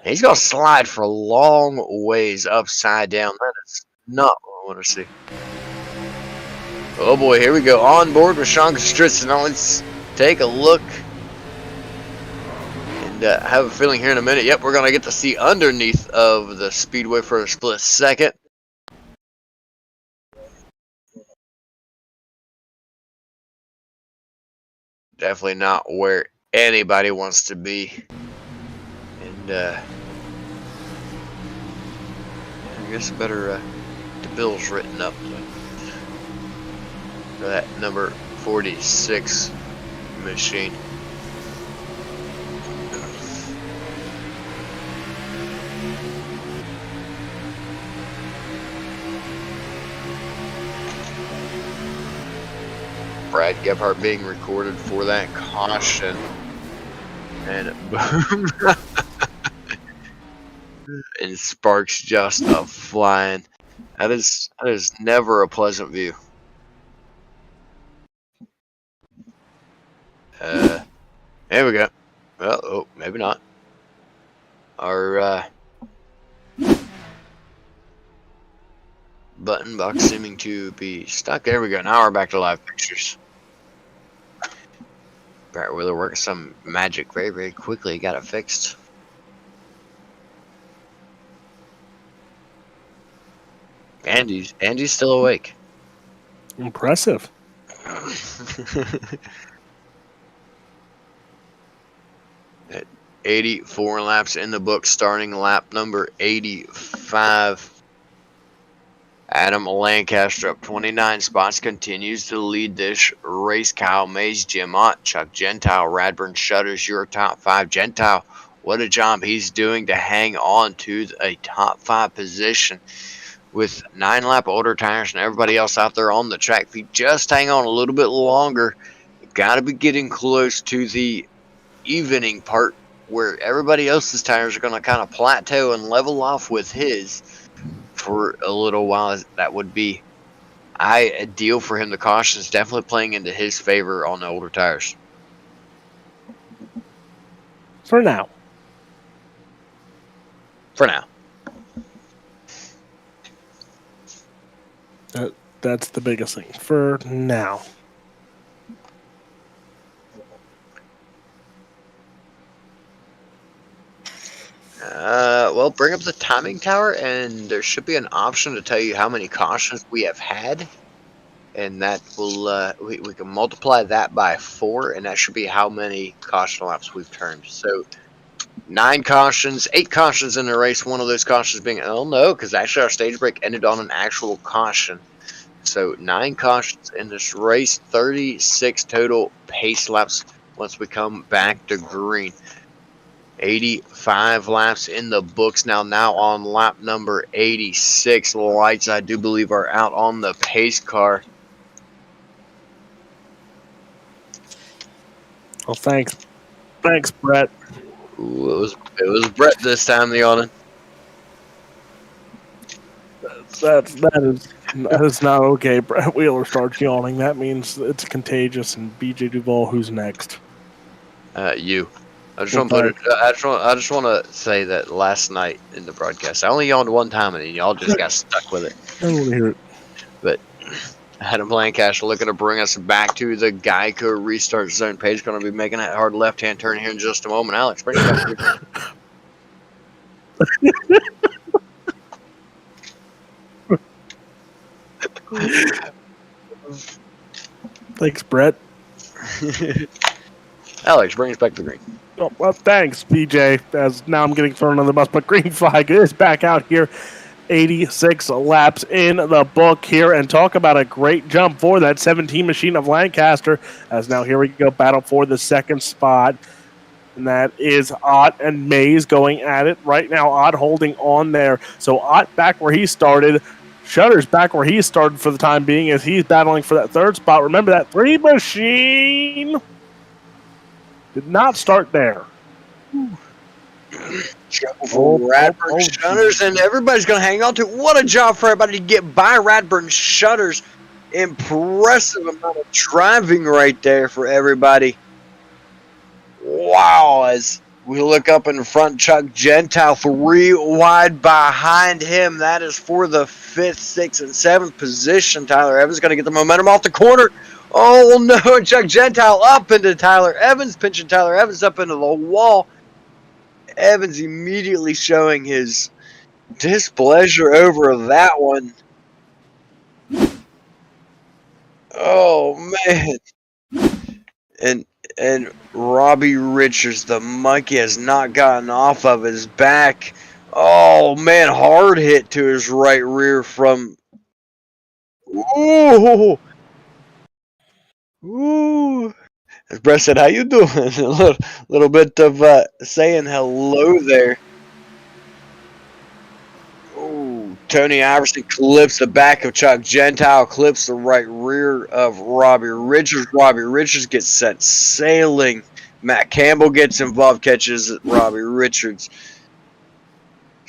Speaker 3: He's going to slide for long ways upside down. That is not what I want to see. Oh boy, here we go. On board with Sean Kostritza. Now let's take a look. And have a feeling here in a minute. Yep, we're going to get to see underneath of the speedway for a split second. Definitely not where anybody wants to be. And I guess better the bill's written up for that number 46 machine. Brad Gebhardt being recorded for that caution. And boom. And sparks just a flying. That is never a pleasant view. There we go. Well, oh, maybe not. Our button box seeming to be stuck. There we go. Now we're back to live pictures. Brett Wheeler working some magic very, very quickly. Got it fixed. Andy's still awake.
Speaker 4: Impressive.
Speaker 3: At 84 laps in the book, starting lap number 85. Adam Lancaster up 29 spots, continues to lead this race. Kyle Mays, Jim Ott, Chuck Gentile, Radburn Shutters, your top 5. Gentile, what a job he's doing to hang on to a top 5 position with 9-lap older tires and everybody else out there on the track. If you just hang on a little bit longer, you've got to be getting close to the evening part where everybody else's tires are going to kind of plateau and level off with his for a little while. That would be ideal for him. The caution is definitely playing into his favor on the older tires.
Speaker 4: For now.
Speaker 3: For now.
Speaker 4: That's the biggest thing. For now.
Speaker 3: Well, bring up the timing tower, and there should be an option to tell you how many cautions we have had, and that will we can multiply that by 4, and that should be how many caution laps we've turned. So 9 cautions, 8 cautions in the race. One of those cautions being no, because actually our stage break ended on an actual caution. So 9 cautions in this race, 36 total pace laps once we come back to green. 85 laps in the books now on lap number 86. Lights, I do believe, are out on the pace car.
Speaker 4: Well, thanks, Brett.
Speaker 3: Ooh, it was Brett this time, the awning.
Speaker 4: That is not okay. Brett Wheeler starts yawning. That means it's contagious. And BJ Duvall, who's next?
Speaker 3: You. I just want to say that last night in the broadcast, I only yawned one time, and y'all just got stuck with it.
Speaker 4: I don't want to hear it.
Speaker 3: But Adam Lancaster looking to bring us back to the Geico restart zone. Page going to be making that hard left-hand turn here in just a moment. Alex, bring it back.
Speaker 4: Thanks, Brett.
Speaker 3: Alex, bring us back to the green.
Speaker 4: Oh, well, thanks, BJ. As now I'm getting thrown on the bus, but green flag is back out here. 86 laps in the book here, and talk about a great jump for that 17 machine of Lancaster. As now here we go, battle for the second spot, and that is Ott and Mays going at it right now. Ott holding on there, so Ott back where he started. Shutters back where he started for the time being as he's battling for that third spot. Remember that 3 machine did not start there.
Speaker 3: Radburn Shutters, and everybody's going to hang on to it. What a job for everybody to get by Radburn Shutters. Impressive amount of driving right there for everybody. Wow, as we look up in front, Chuck Gentile 3 wide behind him. That is for the 5th, 6th, and 7th position. Tyler Evans going to get the momentum off the corner. Oh no, Chuck Gentile up into Tyler Evans, pinching Tyler Evans up into the wall. Evans immediately showing his displeasure over that one. Oh man. And Robbie Richards, the monkey, has not gotten off of his back. Oh man, hard hit to his right rear from. Ooh. As Brett said, how you doing? a little bit of saying hello there. Ooh, Tony Iverson clips the back of Chuck Gentile, clips the right rear of Robbie Richards. Robbie Richards gets set sailing. Matt Campbell gets involved, catches Robbie Richards.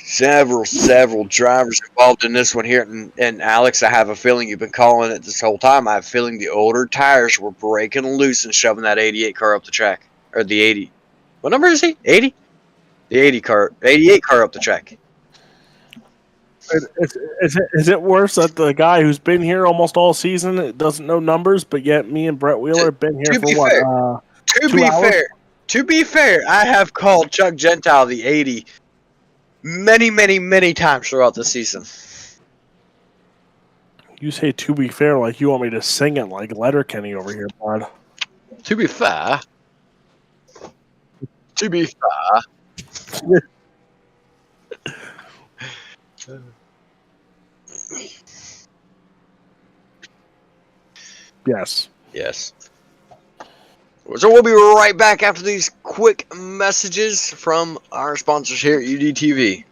Speaker 3: Several drivers involved in this one here. And Alex, I have a feeling you've been calling it this whole time. I have a feeling the older tires were breaking loose and shoving that 88 car up the track. Or the 80. What number is he? 80? The 88 car up the track.
Speaker 4: Is it worse that the guy who's been here almost all season doesn't know numbers, but yet me and Brett Wheeler have been here for what?
Speaker 3: To be fair, I have called Chuck Gentile the 80 many times throughout the season.
Speaker 4: You say to be fair like you want me to sing it like Letterkenny over here, bud.
Speaker 3: To be fair.
Speaker 4: Yes.
Speaker 3: Yes. So we'll be right back after these quick messages from our sponsors here at UDTV.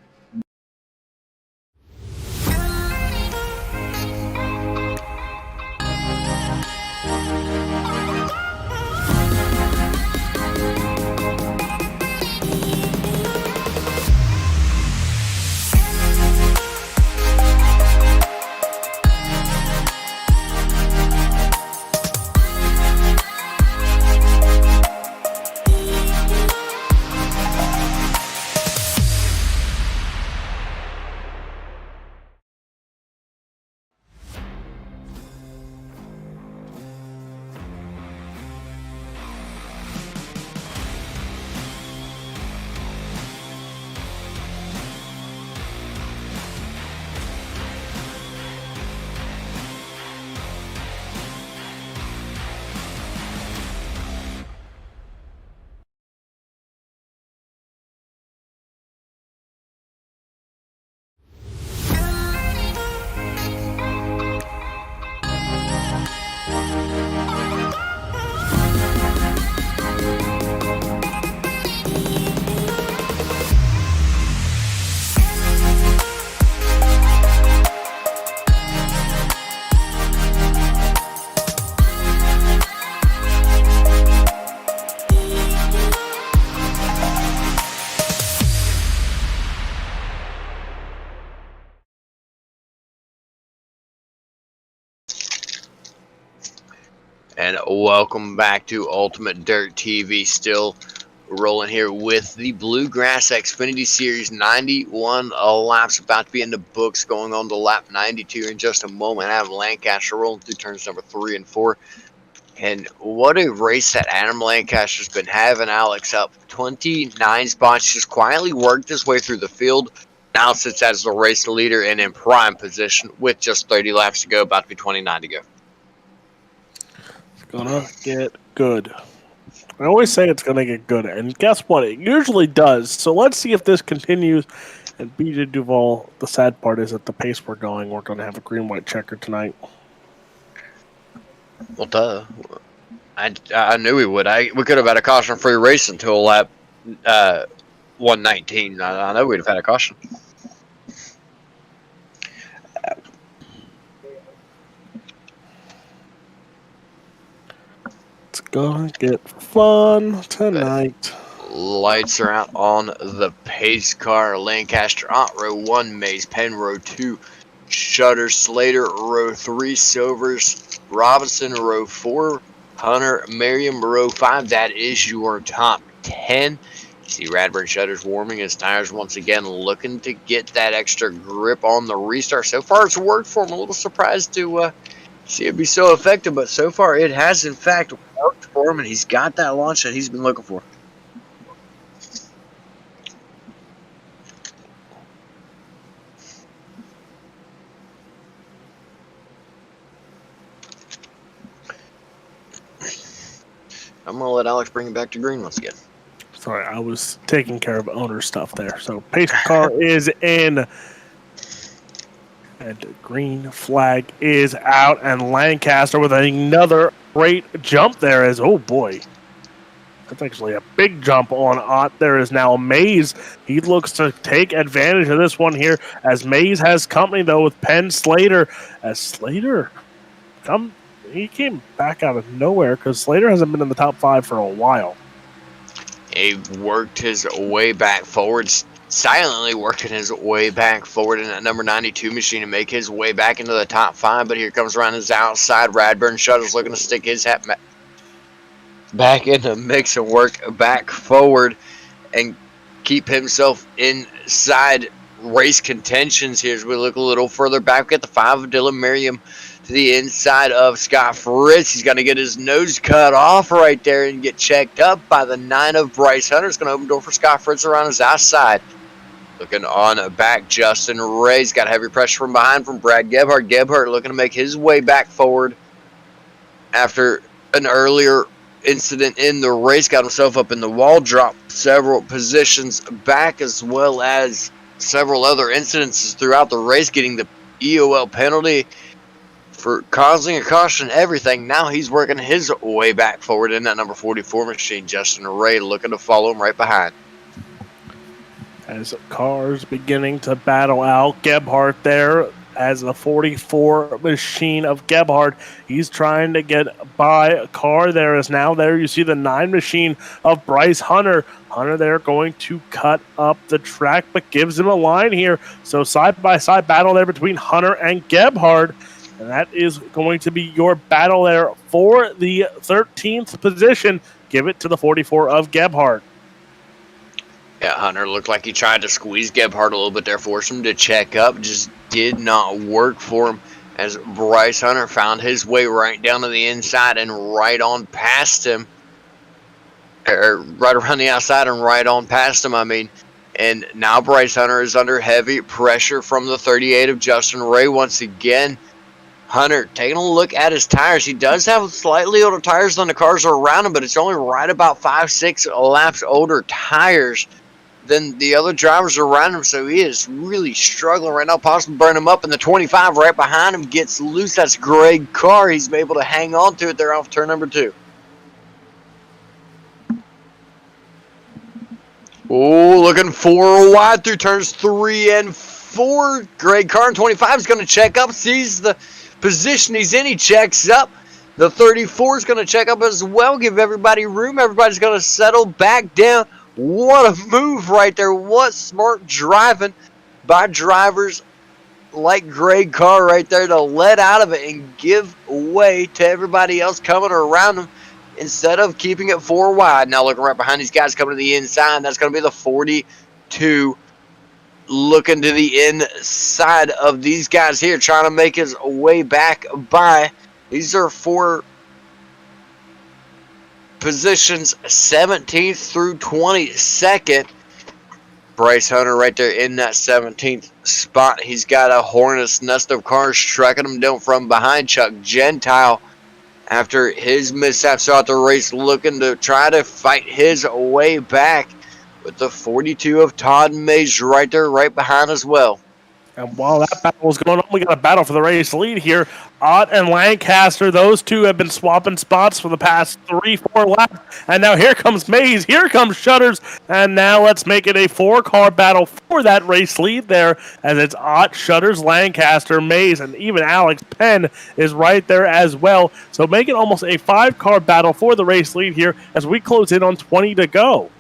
Speaker 3: And welcome back to Ultimate Dirt TV. Still rolling here with the Bluegrass Xfinity Series. 91 laps about to be in the books, going on to lap 92 in just a moment. Adam Lancaster rolling through turns number 3 and 4. And what a race that Adam Lancaster's been having. Alex up 29 spots, just quietly worked his way through the field. Now sits as the race leader and in prime position with just 30 laps to go, about to be 29 to go.
Speaker 4: Gonna get good. I always say it's gonna get good, and guess what? It usually does. So let's see if this continues. And BJ Duval, the sad part is at the pace we're going, we're gonna have a green-white checker tonight.
Speaker 3: Well, duh. I knew we would. We could have had a caution-free race until lap 119. I know we'd have had a caution.
Speaker 4: It's gonna get fun tonight.
Speaker 3: Lights are out on the pace car. Lancaster on row 1, Mays Penn row 2, Shutter Slater row 3, Silvers Robinson row 4, Hunter Merriam row 5. That is your top 10. You see Radburn Shutters warming his tires once again, looking to get that extra grip on the restart. So far it's worked for him. A little surprised to see it be so effective, but so far it has in fact worked for him, and he's got that launch that he's been looking for. I'm going to let Alex bring it back to green once again.
Speaker 4: Sorry, I was taking care of owner stuff there. So pace car is in. And the green flag is out. And Lancaster with another great jump there as, oh boy. That's actually a big jump on Ott. There is now Mays. He looks to take advantage of this one here as Mays has company, though, with Penn Slater. As Slater he came back out of nowhere because Slater hasn't been in the top 5 for a while.
Speaker 3: He worked his way back forward, silently working his way back forward in that number 92 machine to make his way back into the top 5. But here comes around his outside. Radburn Shutters looking to stick his hat back in the mix and work back forward and keep himself inside race contentions here as we look a little further back. We get the 5 of Dylan Merriam to the inside of Scott Fritz. He's going to get his nose cut off right there and get checked up by the 9 of Bryce Hunter. It's going to open the door for Scott Fritz around his outside. Looking on back, Justin Ray's got heavy pressure from behind from Brad Gebhardt. Gebhardt looking to make his way back forward after an earlier incident in the race. Got himself up in the wall, dropped several positions back, as well as several other incidences throughout the race, getting the EOL penalty for causing a caution, everything. Now he's working his way back forward in that number 44 machine. Justin Ray looking to follow him right behind.
Speaker 4: As cars beginning to battle out, Gebhardt there as the 44 machine of Gebhardt. He's trying to get by a car there. Is now there. You see the 9 machine of Bryce Hunter. Hunter there going to cut up the track, but gives him a line here. So side-by-side battle there between Hunter and Gebhardt. And that is going to be your battle there for the 13th position. Give it to the 44 of Gebhardt.
Speaker 3: Yeah, Hunter looked like he tried to squeeze Gebhardt a little bit there, force him to check up. Just did not work for him as Bryce Hunter found his way right down to the inside and right on past him. Right around the outside and right on past him, I mean. And now Bryce Hunter is under heavy pressure from the 38 of Justin Ray once again. Hunter taking a look at his tires. He does have slightly older tires than the cars around him, but it's only right about 5-6 laps older tires than the other drivers around him, so he is really struggling right now. Possibly burn him up, and the 25 right behind him gets loose. That's Greg Carr. He's able to hang on to it there off turn number 2. Oh, looking for wide through turns 3 and 4. Greg Carr in 25 is going to check up, sees the position he's in. He checks up. The 34 is going to check up as well, give everybody room. Everybody's going to settle back down. What a move right there. What smart driving by drivers like Greg Carr right there to let out of it and give way to everybody else coming around him instead of keeping it 4 wide. Now looking right behind these guys coming to the inside. That's going to be the 42 looking to the inside of these guys here, trying to make his way back by. These are 4 positions, 17th through 22nd. Bryce Hunter right there in that 17th spot. He's got a hornet's nest of cars tracking him down from behind. Chuck Gentile, after his mishaps throughout the race, looking to try to fight his way back with the 42 of Todd Mays right there, right behind as well.
Speaker 4: And while that battle was going on, we got a battle for the race lead here. Ott and Lancaster, those two have been swapping spots for the past 3-4 laps. And now here comes Mays, here comes Shutters. And now let's make it a 4-car battle for that race lead there, as it's Ott, Shutters, Lancaster, Mays, and even Alex Penn is right there as well. So make it almost a 5-car battle for the race lead here as we close in on 20 to go.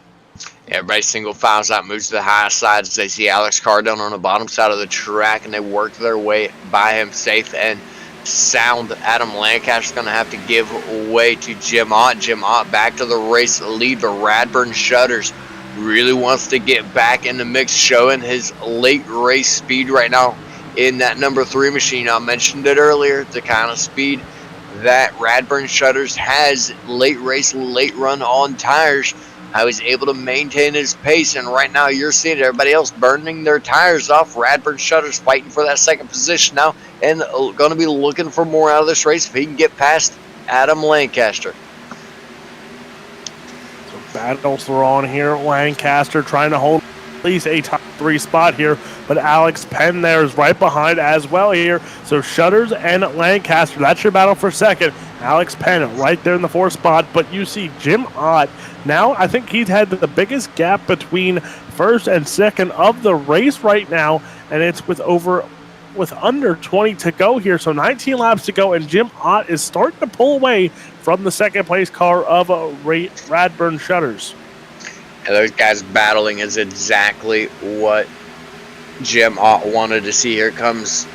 Speaker 3: Everybody single files out, moves to the high side as they see Alex Carr down on the bottom side of the track, and they work their way by him safe and sound. Adam Lancaster's going to have to give way to Jim Ott. Jim Ott back to the race lead, but Radburn Shutters really wants to get back in the mix, showing his late race speed right now in that number 3 machine. I mentioned it earlier, the kind of speed that Radburn Shutters has late race, late run on tires. How he's able to maintain his pace, and right now you're seeing everybody else burning their tires off. Radburn Shutters fighting for that 2nd position now, and going to be looking for more out of this race if he can get past Adam Lancaster.
Speaker 4: So battles are on here. Lancaster trying to hold at least a top 3 spot here, but Alex Penn there is right behind as well here. So Shutters and Lancaster, that's your battle for 2nd. Alex Penn right there in the 4th spot, but you see Jim Ott. Now, I think he's had the biggest gap between 1st and 2nd of the race right now, and it's with under 20 to go here, so 19 laps to go, and Jim Ott is starting to pull away from the 2nd place car of Radburn Shutters.
Speaker 3: And those guys battling is exactly what Jim Ott wanted to see. Here comes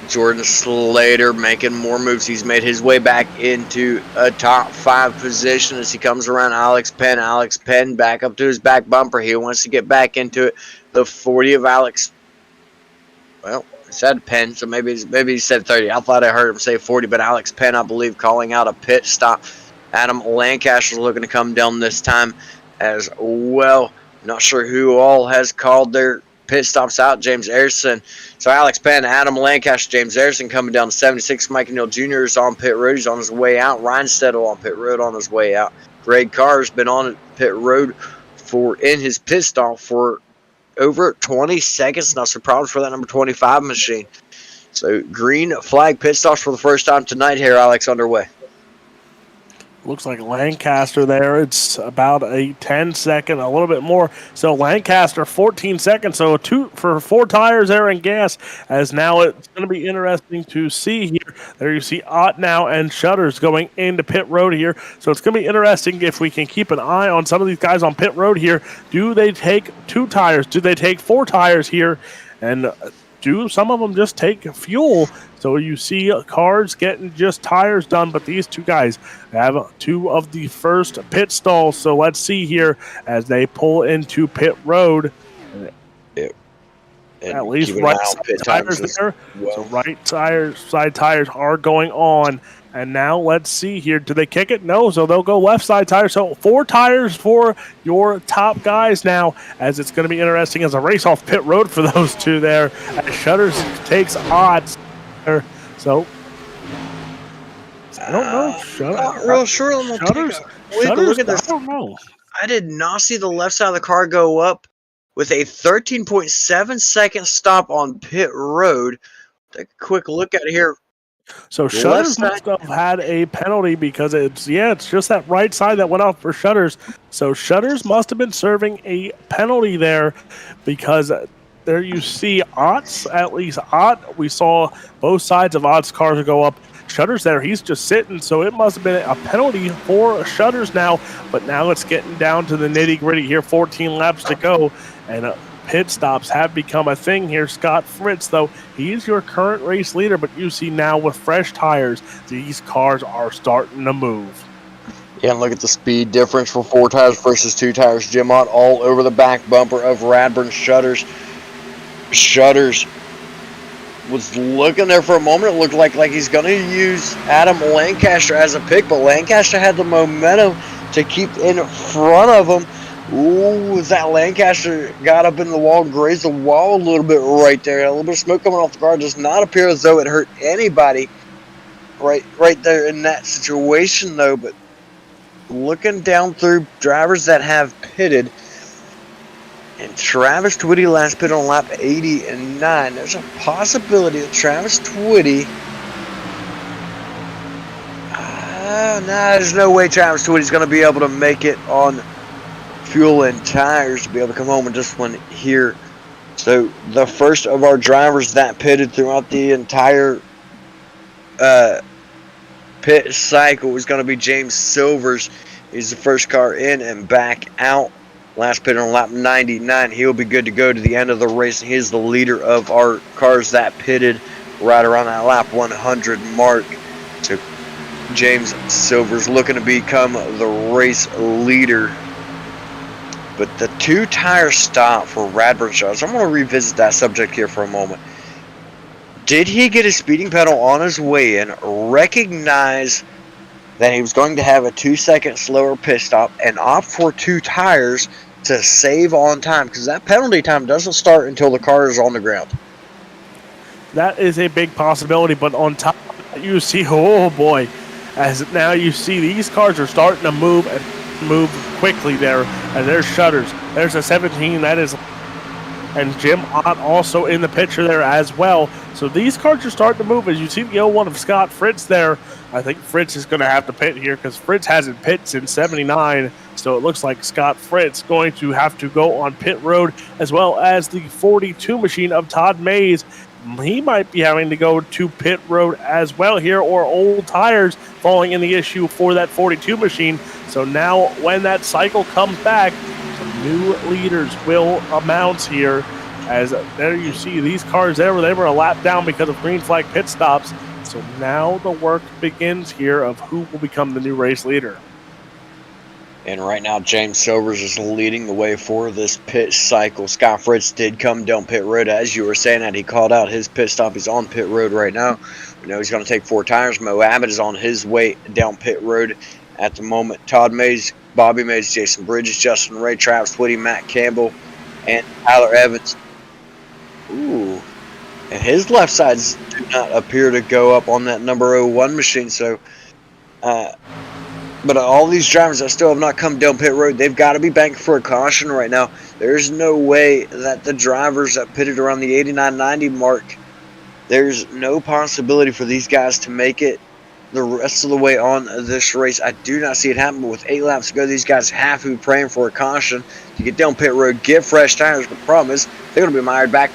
Speaker 3: Jordan Slater making more moves. He's made his way back into a top 5 position as he comes around Alex Penn. Alex Penn back up to his back bumper. He wants to get back into it. The 40 of Alex. Well, I said Penn, so maybe he said 30. I thought I heard him say 40, but Alex Penn, I believe, calling out a pit stop. Adam Lancaster's looking to come down this time as well. Not sure who all has called their pit stops out. James Harrison. So Alex Penn, Adam Lancaster, James Harrison coming down to 76. Mike Neal Jr. is on pit road. He's on his way out. Ryan Stedel on pit road on his way out. Greg Carr's been on pit road in his pit stop for over 20 seconds. Not so problems for that number 25 machine. So green flag pit stops for the first time tonight here, Alex, underway.
Speaker 4: Looks like Lancaster there. It's about a 10-second, a little bit more. So Lancaster, 14 seconds. So for 4 tires there and gas. As now it's going to be interesting to see here. There you see Ott now and Shutters going into pit road here. So it's going to be interesting if we can keep an eye on some of these guys on pit road here. Do they take 2 tires? Do they take 4 tires here? And do some of them just take fuel? So you see cars getting just tires done, but these 2 guys have 2 of the first pit stalls. So let's see here as they pull into pit road. At least right side tires there. Well. So right side tires are going on. And now let's see here. Do they kick it? No, so they'll go left side tires. So 4 tires for your top guys now, as it's going to be interesting as a race off pit road for those 2 there. As Shutters takes odds. So I don't know.
Speaker 3: Not real sure. I'm gonna take a look at this.
Speaker 4: I don't know.
Speaker 3: I did not see the left side of the car go up with a 13.7 second stop on pit road. Take a quick look at it here.
Speaker 4: So Shutters must have had a penalty because it's just that right side that went off for Shutters. So Shutters must have been serving a penalty there, because there you see Ott's, at least Ott. We saw both sides of Ott's cars go up. Shutters there, he's just sitting, so it must have been a penalty for Shutters now. But now it's getting down to the nitty-gritty here. 14 laps to go, and pit stops have become a thing here. Scott Fritz, though, he's your current race leader, but you see now with fresh tires, these cars are starting to move.
Speaker 3: Yeah, and look at the speed difference for 4 tires versus 2 tires. Jim Ott all over the back bumper of Radburn. Shutters was looking there for a moment. It looked like he's going to use Adam Lancaster as a pick, but Lancaster had the momentum to keep in front of him. Ooh, that Lancaster got up in the wall, grazed the wall a little bit right there. A little bit of smoke coming off the car. Does not appear as though it hurt anybody right there in that situation, though. But looking down through drivers that have pitted, and Travis Twitty last pit on lap 89. There's a possibility that Travis Twitty... there's no way Travis Twitty's going to be able to make it on fuel and tires to be able to come home with this one here. So the first of our drivers that pitted throughout the entire pit cycle was going to be James Silvers. He's the first car in and back out. Last pit on lap 99. He'll be good to go to the end of the race. He is the leader of our cars that pitted right around that lap 100 mark. So James Silvers looking to become the race leader. But the 2 tire stop for Radburn Shutters, I'm going to revisit that subject here for a moment. Did he get his speeding pedal on his way in, recognize that he was going to have a 2-second slower pit stop, and opt for 2 tires to save on time? Because that penalty time doesn't start until the car is on the ground.
Speaker 4: That is a big possibility, but on top of that, you see, oh boy, as now you see these cars are starting to move and move quickly there. And there's Shutters. There's a 17. That is, and Jim Ott also in the picture there as well. So these cars are starting to move. As you see the 01 of Scott Fritz there, I think Fritz is going to have to pit here because Fritz hasn't pit since 79. So it looks like Scott Fritz going to have to go on pit road, as well as the 42 machine of Todd Mays. He might be having to go to pit road as well here, or old tires falling in the issue for that 42 machine. So now when that cycle comes back, some new leaders will announce here. As there you see these cars they were a lap down because of green flag pit stops. So now the work begins here of who will become the new race leader.
Speaker 3: And right now, James Silvers is leading the way for this pit cycle. Scott Fritz did come down pit road. As you were saying that, he called out his pit stop. He's on pit road right now. We know he's going to take 4 tires. Mo Abbott is on his way down pit road at the moment. Todd Mays, Bobby Mays, Jason Bridges, Justin Ray, Travis Twitty, Matt Campbell, and Tyler Evans. Ooh. And his left sides do not appear to go up on that number 01 machine. So, but all these drivers that still have not come down pit road, they've got to be banking for a caution right now. There's no way that the drivers that pitted around the 89-90 mark There's no possibility for these guys to make it the rest of the way on this race. I do not see it happen, but with 8 laps to go, these guys have to be praying for a caution to get down pit road, get fresh tires. But the problem is they're going to be mired back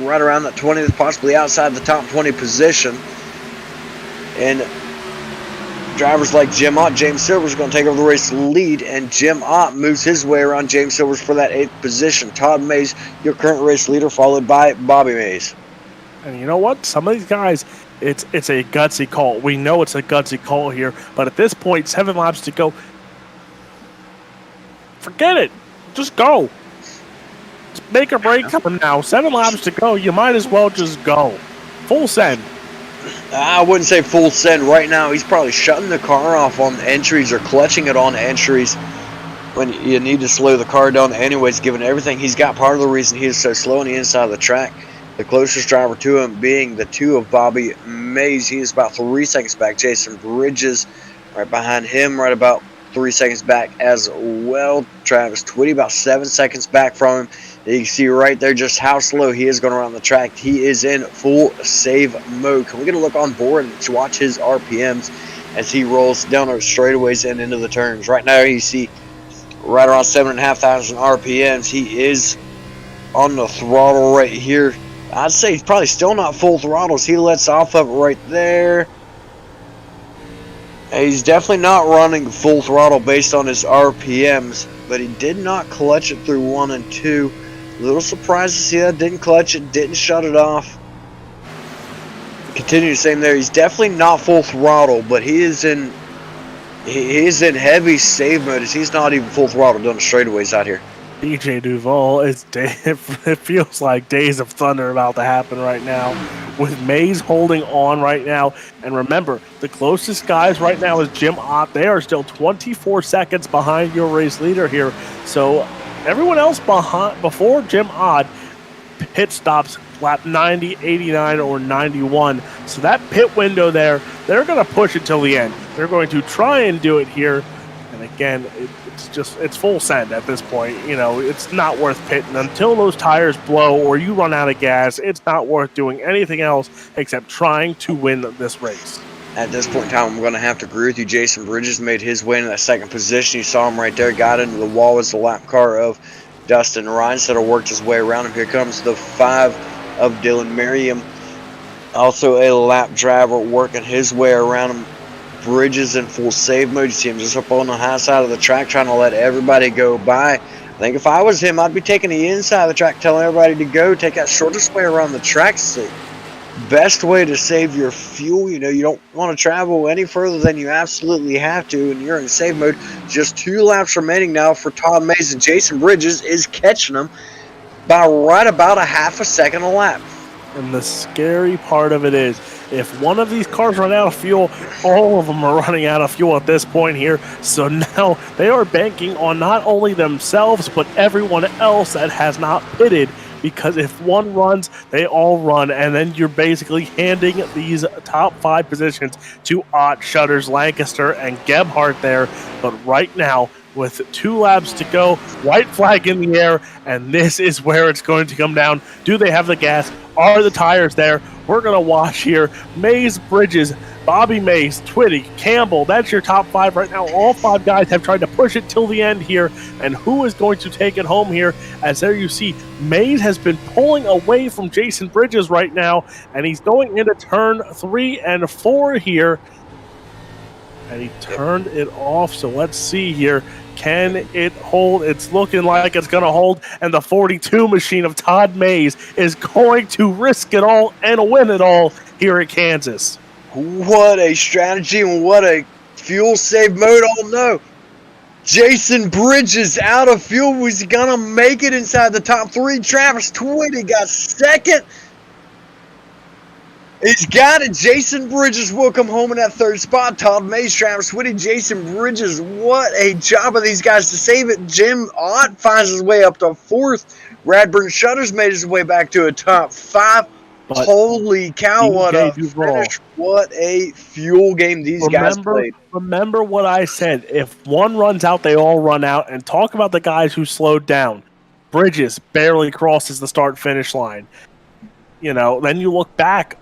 Speaker 3: right around that 20th, possibly outside the top 20 position. And drivers like Jim Ott, James Silver's going to take over the race lead, and Jim Ott moves his way around James Silver's for that 8th position. Todd Mays, your current race leader, followed by Bobby Mays.
Speaker 4: And you know what? Some of these guys, it's a gutsy call. We know it's a gutsy call here, but at this point, 7 laps to go. Forget it. Just go. Just make a break coming now. 7 laps to go. You might as well just go. Full send.
Speaker 3: I wouldn't say full send right now. He's probably shutting the car off on entries or clutching it on entries when you need to slow the car down anyways, given everything he's got. Part of the reason he is so slow on the inside of the track. The closest driver to him being the 2 of Bobby Mays. He is about 3 seconds back. Jason Bridges right behind him, right about 3 seconds back as well. Travis Twitty about 7 seconds back from him. You can see right there just how slow he is going around the track. He is in full save mode. Can we get a look on board and watch his RPMs as he rolls down those straightaways and into the turns? Right now you see right around 7,500 RPMs. He is on the throttle right here. I'd say he's probably still not full throttle as he lets off of it right there. He's definitely not running full throttle based on his RPMs, but he did not clutch it through 1 and 2. A little surprised to see that. Didn't clutch it, didn't shut it off. Continue the same there. He's definitely not full throttle, but he is in heavy save mode as he's not even full throttle doing the straightaways out here.
Speaker 4: DJ Duval, it feels like days of thunder about to happen right now, with Mays holding on right now. And remember, the closest guys right now is Jim Ott. They are still 24 seconds behind your race leader here. So everyone else before Jim Ott pit stops lap 90, 89, or 91. So that pit window there, they're going to push it till the end. They're going to try and do it here. And again, it's full send at this point. You know, it's not worth pitting until those tires blow or you run out of gas. It's not worth doing anything else except trying to win this race.
Speaker 3: At this point in time, I'm going to have to agree with you. Jason Bridges made his way into that 2nd position. You saw him right there, got into the wall as the lap car of Dustin Reinstetter worked his way around him. Here comes the 5 of Dylan Merriam. Also a lap driver working his way around him. Bridges in full save mode. You see him just up on the high side of the track trying to let everybody go by. I think if I was him, I'd be taking the inside of the track, telling everybody to go. Take that shortest way around the track. It's the best way to save your fuel. You know, you don't want to travel any further than you absolutely have to, and you're in save mode. Just 2 laps remaining now for Todd Mays, and Jason Bridges is catching him by right about a half a second a lap.
Speaker 4: And the scary part of it is, if one of these cars run out of fuel, all of them are running out of fuel at this point here. So now they are banking on not only themselves, but everyone else that has not pitted. Because if one runs, they all run. And then you're basically handing these top 5 positions to Ott, Shutters, Lancaster, and Gebhardt there. But right now, with 2 laps to go, white flag in the air, and this is where it's going to come down. Do they have the gas? Are the tires there? We're going to watch here. Mays, Bridges, Bobby Mays, Twitty, Campbell. That's your top 5 right now. All 5 guys have tried to push it till the end here. And who is going to take it home here? As there you see, Mays has been pulling away from Jason Bridges right now. And he's going into turn 3 and 4 here. And he turned it off. So let's see here. Can it hold? It's looking like it's going to hold. And the 42 machine of Todd Mays is going to risk it all and win it all here at Kansas.
Speaker 3: What a strategy and what a fuel save mode. Oh no. Jason Bridges out of fuel. Was going to make it inside the top 3. Travis Twitty got 2nd. He's got it. Jason Bridges will come home in that 3rd spot. Todd Mays, Travis Twitty, Jason Bridges. What a job of these guys to save it. Jim Ott finds his way up to 4th. Radburn Shutters made his way back to a top 5. But holy cow, what a finish. What a fuel game these guys played.
Speaker 4: Remember what I said. If one runs out, they all run out. And talk about the guys who slowed down. Bridges barely crosses the start-finish line. Then you look back,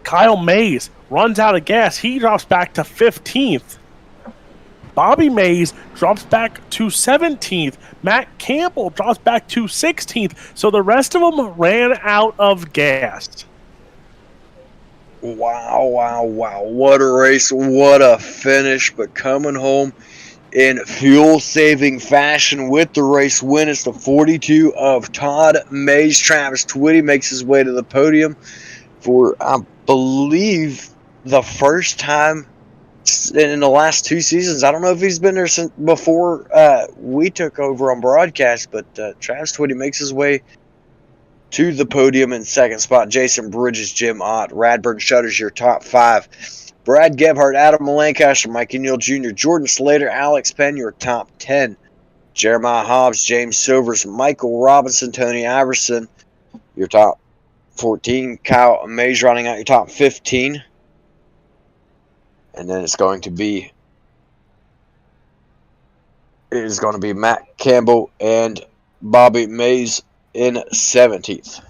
Speaker 4: Kyle Mays runs out of gas. He drops back to 15th. Bobby Mays drops back to 17th. Matt Campbell drops back to 16th. So the rest of them ran out of gas.
Speaker 3: Wow. What a race. What a finish. But coming home in fuel-saving fashion with the race win is the 42 of Todd Mays. Travis Twitty makes his way to the podium for, I believe, the first time in the last 2 seasons. I don't know if he's been there since before we took over on broadcast, but Travis Twitty makes his way to the podium in second spot. Jason Bridges, Jim Ott, Radburn Shutters, your top 5. Brad Gebhardt, Adam Lancaster, Mikey Neal Jr., Jordan Slater, Alex Penn, your top 10. Jeremiah Hobbs, James Silvers, Michael Robinson, Tony Iverson, your top 14. Kyle Mays running out your top 15. And then it's going to be Matt Campbell and Bobby Mays in 17th.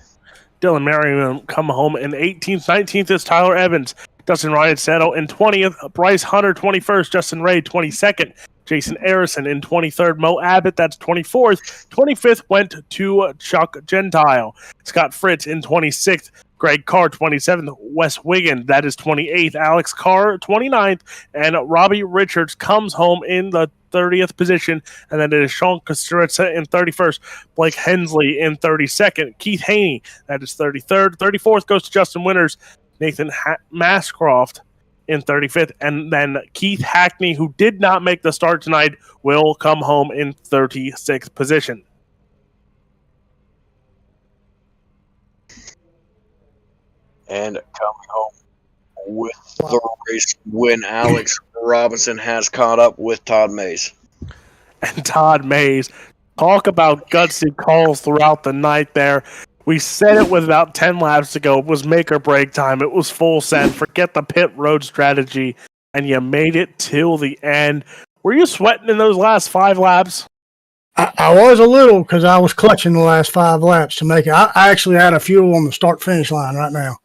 Speaker 4: Dylan Merriman come home in 18th. 19th is Tyler Evans. Dustin Ryan settle in 20th. Bryce Hunter 21st. Justin Ray 22nd. Jason Arison in 23rd. Mo Abbott, that's 24th. 25th went to Chuck Gentile. Scott Fritz in 26th. Greg Carr 27th. Wes Wiggin, that is 28th. Alex Carr 29th. And Robbie Richards comes home in the 30th position, and then it is Sean Kusturica in 31st, Blake Hensley in 32nd, Keith Haney, that is 33rd, 34th goes to Justin Winters, Nathan Mascroft in 35th, and then Keith Hackney, who did not make the start tonight, will come home in 36th position.
Speaker 3: And coming home with the race win, Alex Robinson has caught up with Todd Mays.
Speaker 4: And Todd Mays, talk about gutsy calls throughout the night there. We said it with about 10 laps to go. It was make or break time. It was full send. Forget the pit road strategy. And you made it till the end. Were you sweating in those last 5 laps?
Speaker 6: I was a little because I was clutching the last 5 laps to make it. I actually had a fuel on the start-finish line right now.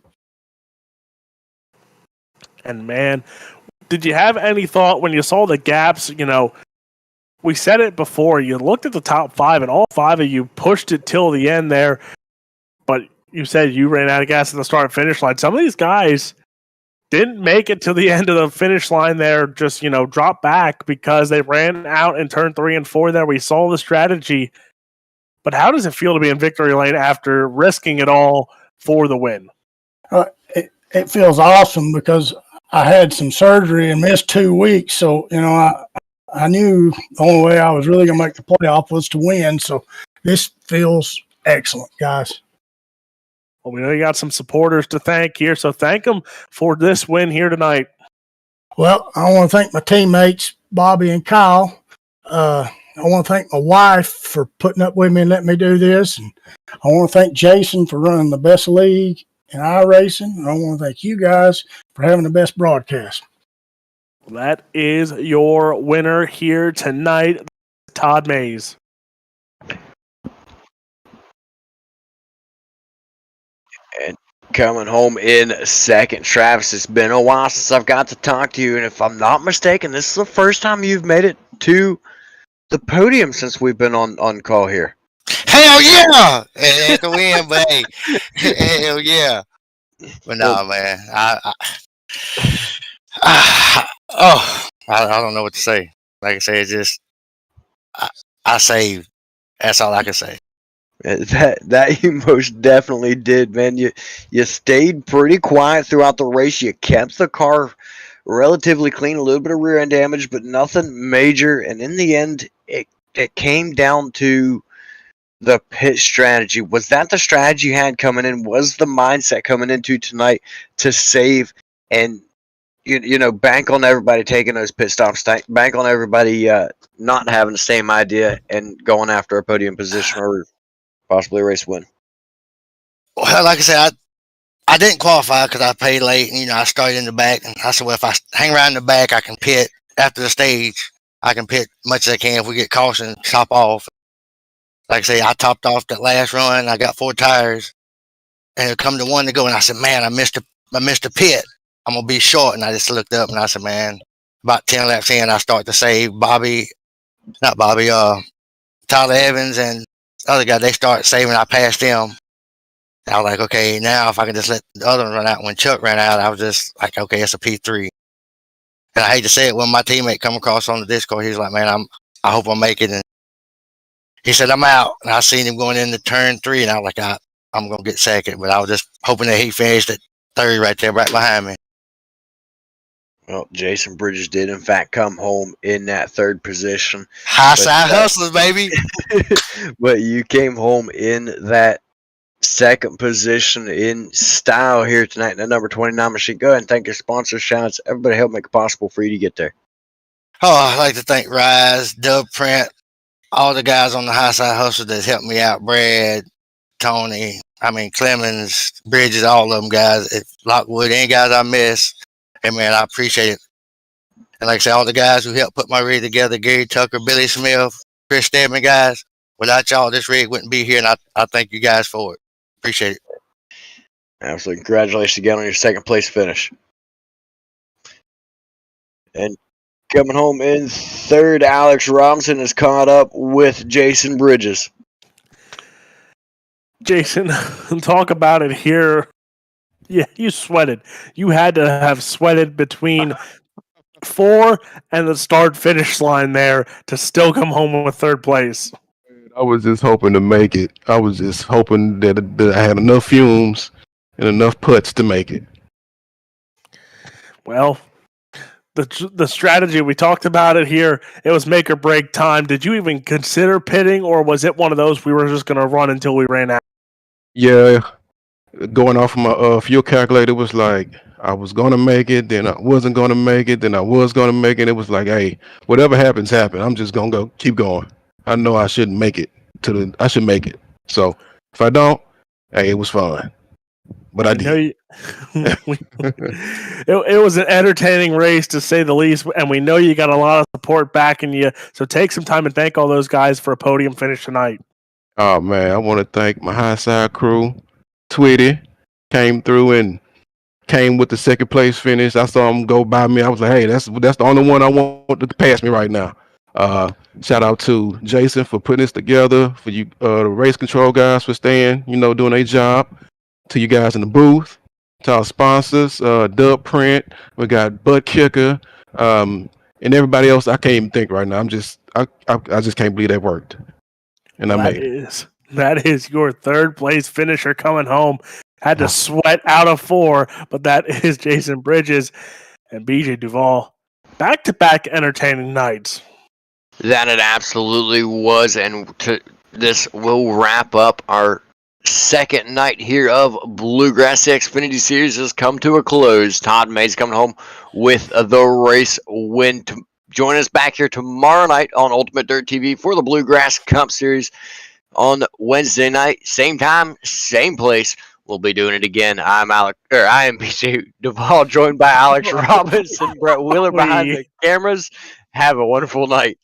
Speaker 4: And, man, did you have any thought when you saw the gaps? We said it before. You looked at the top 5, and all 5 of you pushed it till the end there. But you said you ran out of gas at the start-finish line. Some of these guys didn't make it to the end of the finish line there, just, drop back because they ran out in turn 3 and 4 there. We saw the strategy. But how does it feel to be in victory lane after risking it all for the win?
Speaker 6: It feels awesome because I had some surgery and missed 2 weeks. So, I knew the only way I was really going to make the playoff was to win. So this feels excellent, guys.
Speaker 4: Well, we know you got some supporters to thank here, so thank them for this win here tonight.
Speaker 6: Well, I want to thank my teammates, Bobby and Kyle. I want to thank my wife for putting up with me and letting me do this. And I want to thank Jason for running the best league in iRacing. And I want to thank you guys for having the best broadcast.
Speaker 4: That is your winner here tonight, Todd Mays.
Speaker 3: And coming home in second, Travis, it's been a while since I've got to talk to you, and if I'm not mistaken, this is the first time you've made it to the podium since we've been on call here.
Speaker 7: Hell yeah! Echo in, but hey, hell yeah! But no, man, I don't know what to say. Like I say, it's just I saved. That's all I can say.
Speaker 3: That you most definitely did, man. You stayed pretty quiet throughout the race. You kept the car relatively clean, a little bit of rear end damage, but nothing major. And in the end, it came down to the pit strategy. Was that the strategy you had coming in? Was the mindset coming into tonight to save and bank on everybody taking those pit stops, bank on everybody not having the same idea and going after a podium position or possibly a race win?
Speaker 7: Well, like I said, I didn't qualify because I paid late. And, I started in the back, and I said, well, if I hang around in the back, I can pit after the stage. I can pit much as I can. If we get caution, top off. like I say, I topped off that last run. I got 4 tires, and it come to 1 to go, and I said, man, I missed a pit. I'm gonna be short, and I just looked up and I said, man, about 10 laps in, I start to save Tyler Evans and the other guy. They start saving. I passed them. And I was like, okay, now if I can just let the other one run out. When Chuck ran out, I was just like, okay, it's a P3. And I hate to say it, when my teammate come across on the Discord, he's like, man, I hope I make it. And he said, I'm out. And I seen him going into turn 3, and I was like, I'm gonna get second. But I was just hoping that he finished at 3rd right there, right behind me.
Speaker 3: Well, Jason Bridges did, in fact, come home in that 3rd position.
Speaker 7: High side hustlers, baby.
Speaker 3: But you came home in that 2nd position in style here tonight in the number 29 machine. Go ahead and thank your sponsors, shout-outs. Everybody help make it possible for you to get there.
Speaker 7: Oh, I'd like to thank Rise, Dub Print, all the guys on the High Side Hustle that helped me out. Brad, Tony, Clemens, Bridges, all of them guys at Lockwood, any guys I miss. Hey, man, I appreciate it. And like I said, all the guys who helped put my rig together, Gary Tucker, Billy Smith, Chris Stedman, guys. Without y'all, this rig wouldn't be here, and I thank you guys for it. Appreciate it.
Speaker 3: Absolutely. Congratulations again on your 2nd place finish. And coming home in 3rd, Alex Robinson is caught up with Jason Bridges.
Speaker 4: Jason, talk about it here. Yeah, you sweated. You had to have sweated between 4 and the start-finish line there to still come home with 3rd place.
Speaker 8: I was just hoping to make it. I was just hoping that I had enough fumes and enough putts to make it.
Speaker 4: Well, the strategy, we talked about it here. It was make or break time. Did you even consider pitting, or was it one of those we were just going to run until we ran out?
Speaker 8: Yeah, going off of my fuel calculator was like I was going to make it, then I wasn't going to make it, then I was going to make it. It was like, hey, whatever happens, happen. I'm just going to keep going. I know I shouldn't make it I should make it. So if I don't, hey, it was fun. But I did.
Speaker 4: It was an entertaining race, to say the least, and we know you got a lot of support backing you. So take some time and thank all those guys for a podium finish tonight.
Speaker 8: Oh, man, I want to thank my high side crew. Tweety came through and came with the 2nd place finish. I saw him go by me. I was like, hey, that's the only one I want to pass me right now. Shout out to Jason for putting this together, for you, the race control guys for staying, doing their job. To you guys in the booth, to our sponsors, Dub Print, we got Bud Kicker, and everybody else. I can't even think right now. I just can't believe that worked. And I made it.
Speaker 4: That is your 3rd place finisher coming home. Had to sweat out of 4, but that is Jason Bridges and BJ Duvall. Back-to-back entertaining nights.
Speaker 3: That it absolutely was, and this will wrap up our 2nd night here of Bluegrass. The Xfinity Series has come to a close. Todd Mays coming home with the race win. Join us back here tomorrow night on Ultimate Dirt TV for the Bluegrass Cup Series on Wednesday night. Same time, same place. We'll be doing it again. I am BJ Duvall, joined by Alex Robinson, Brett Wheeler behind the cameras. Have a wonderful night.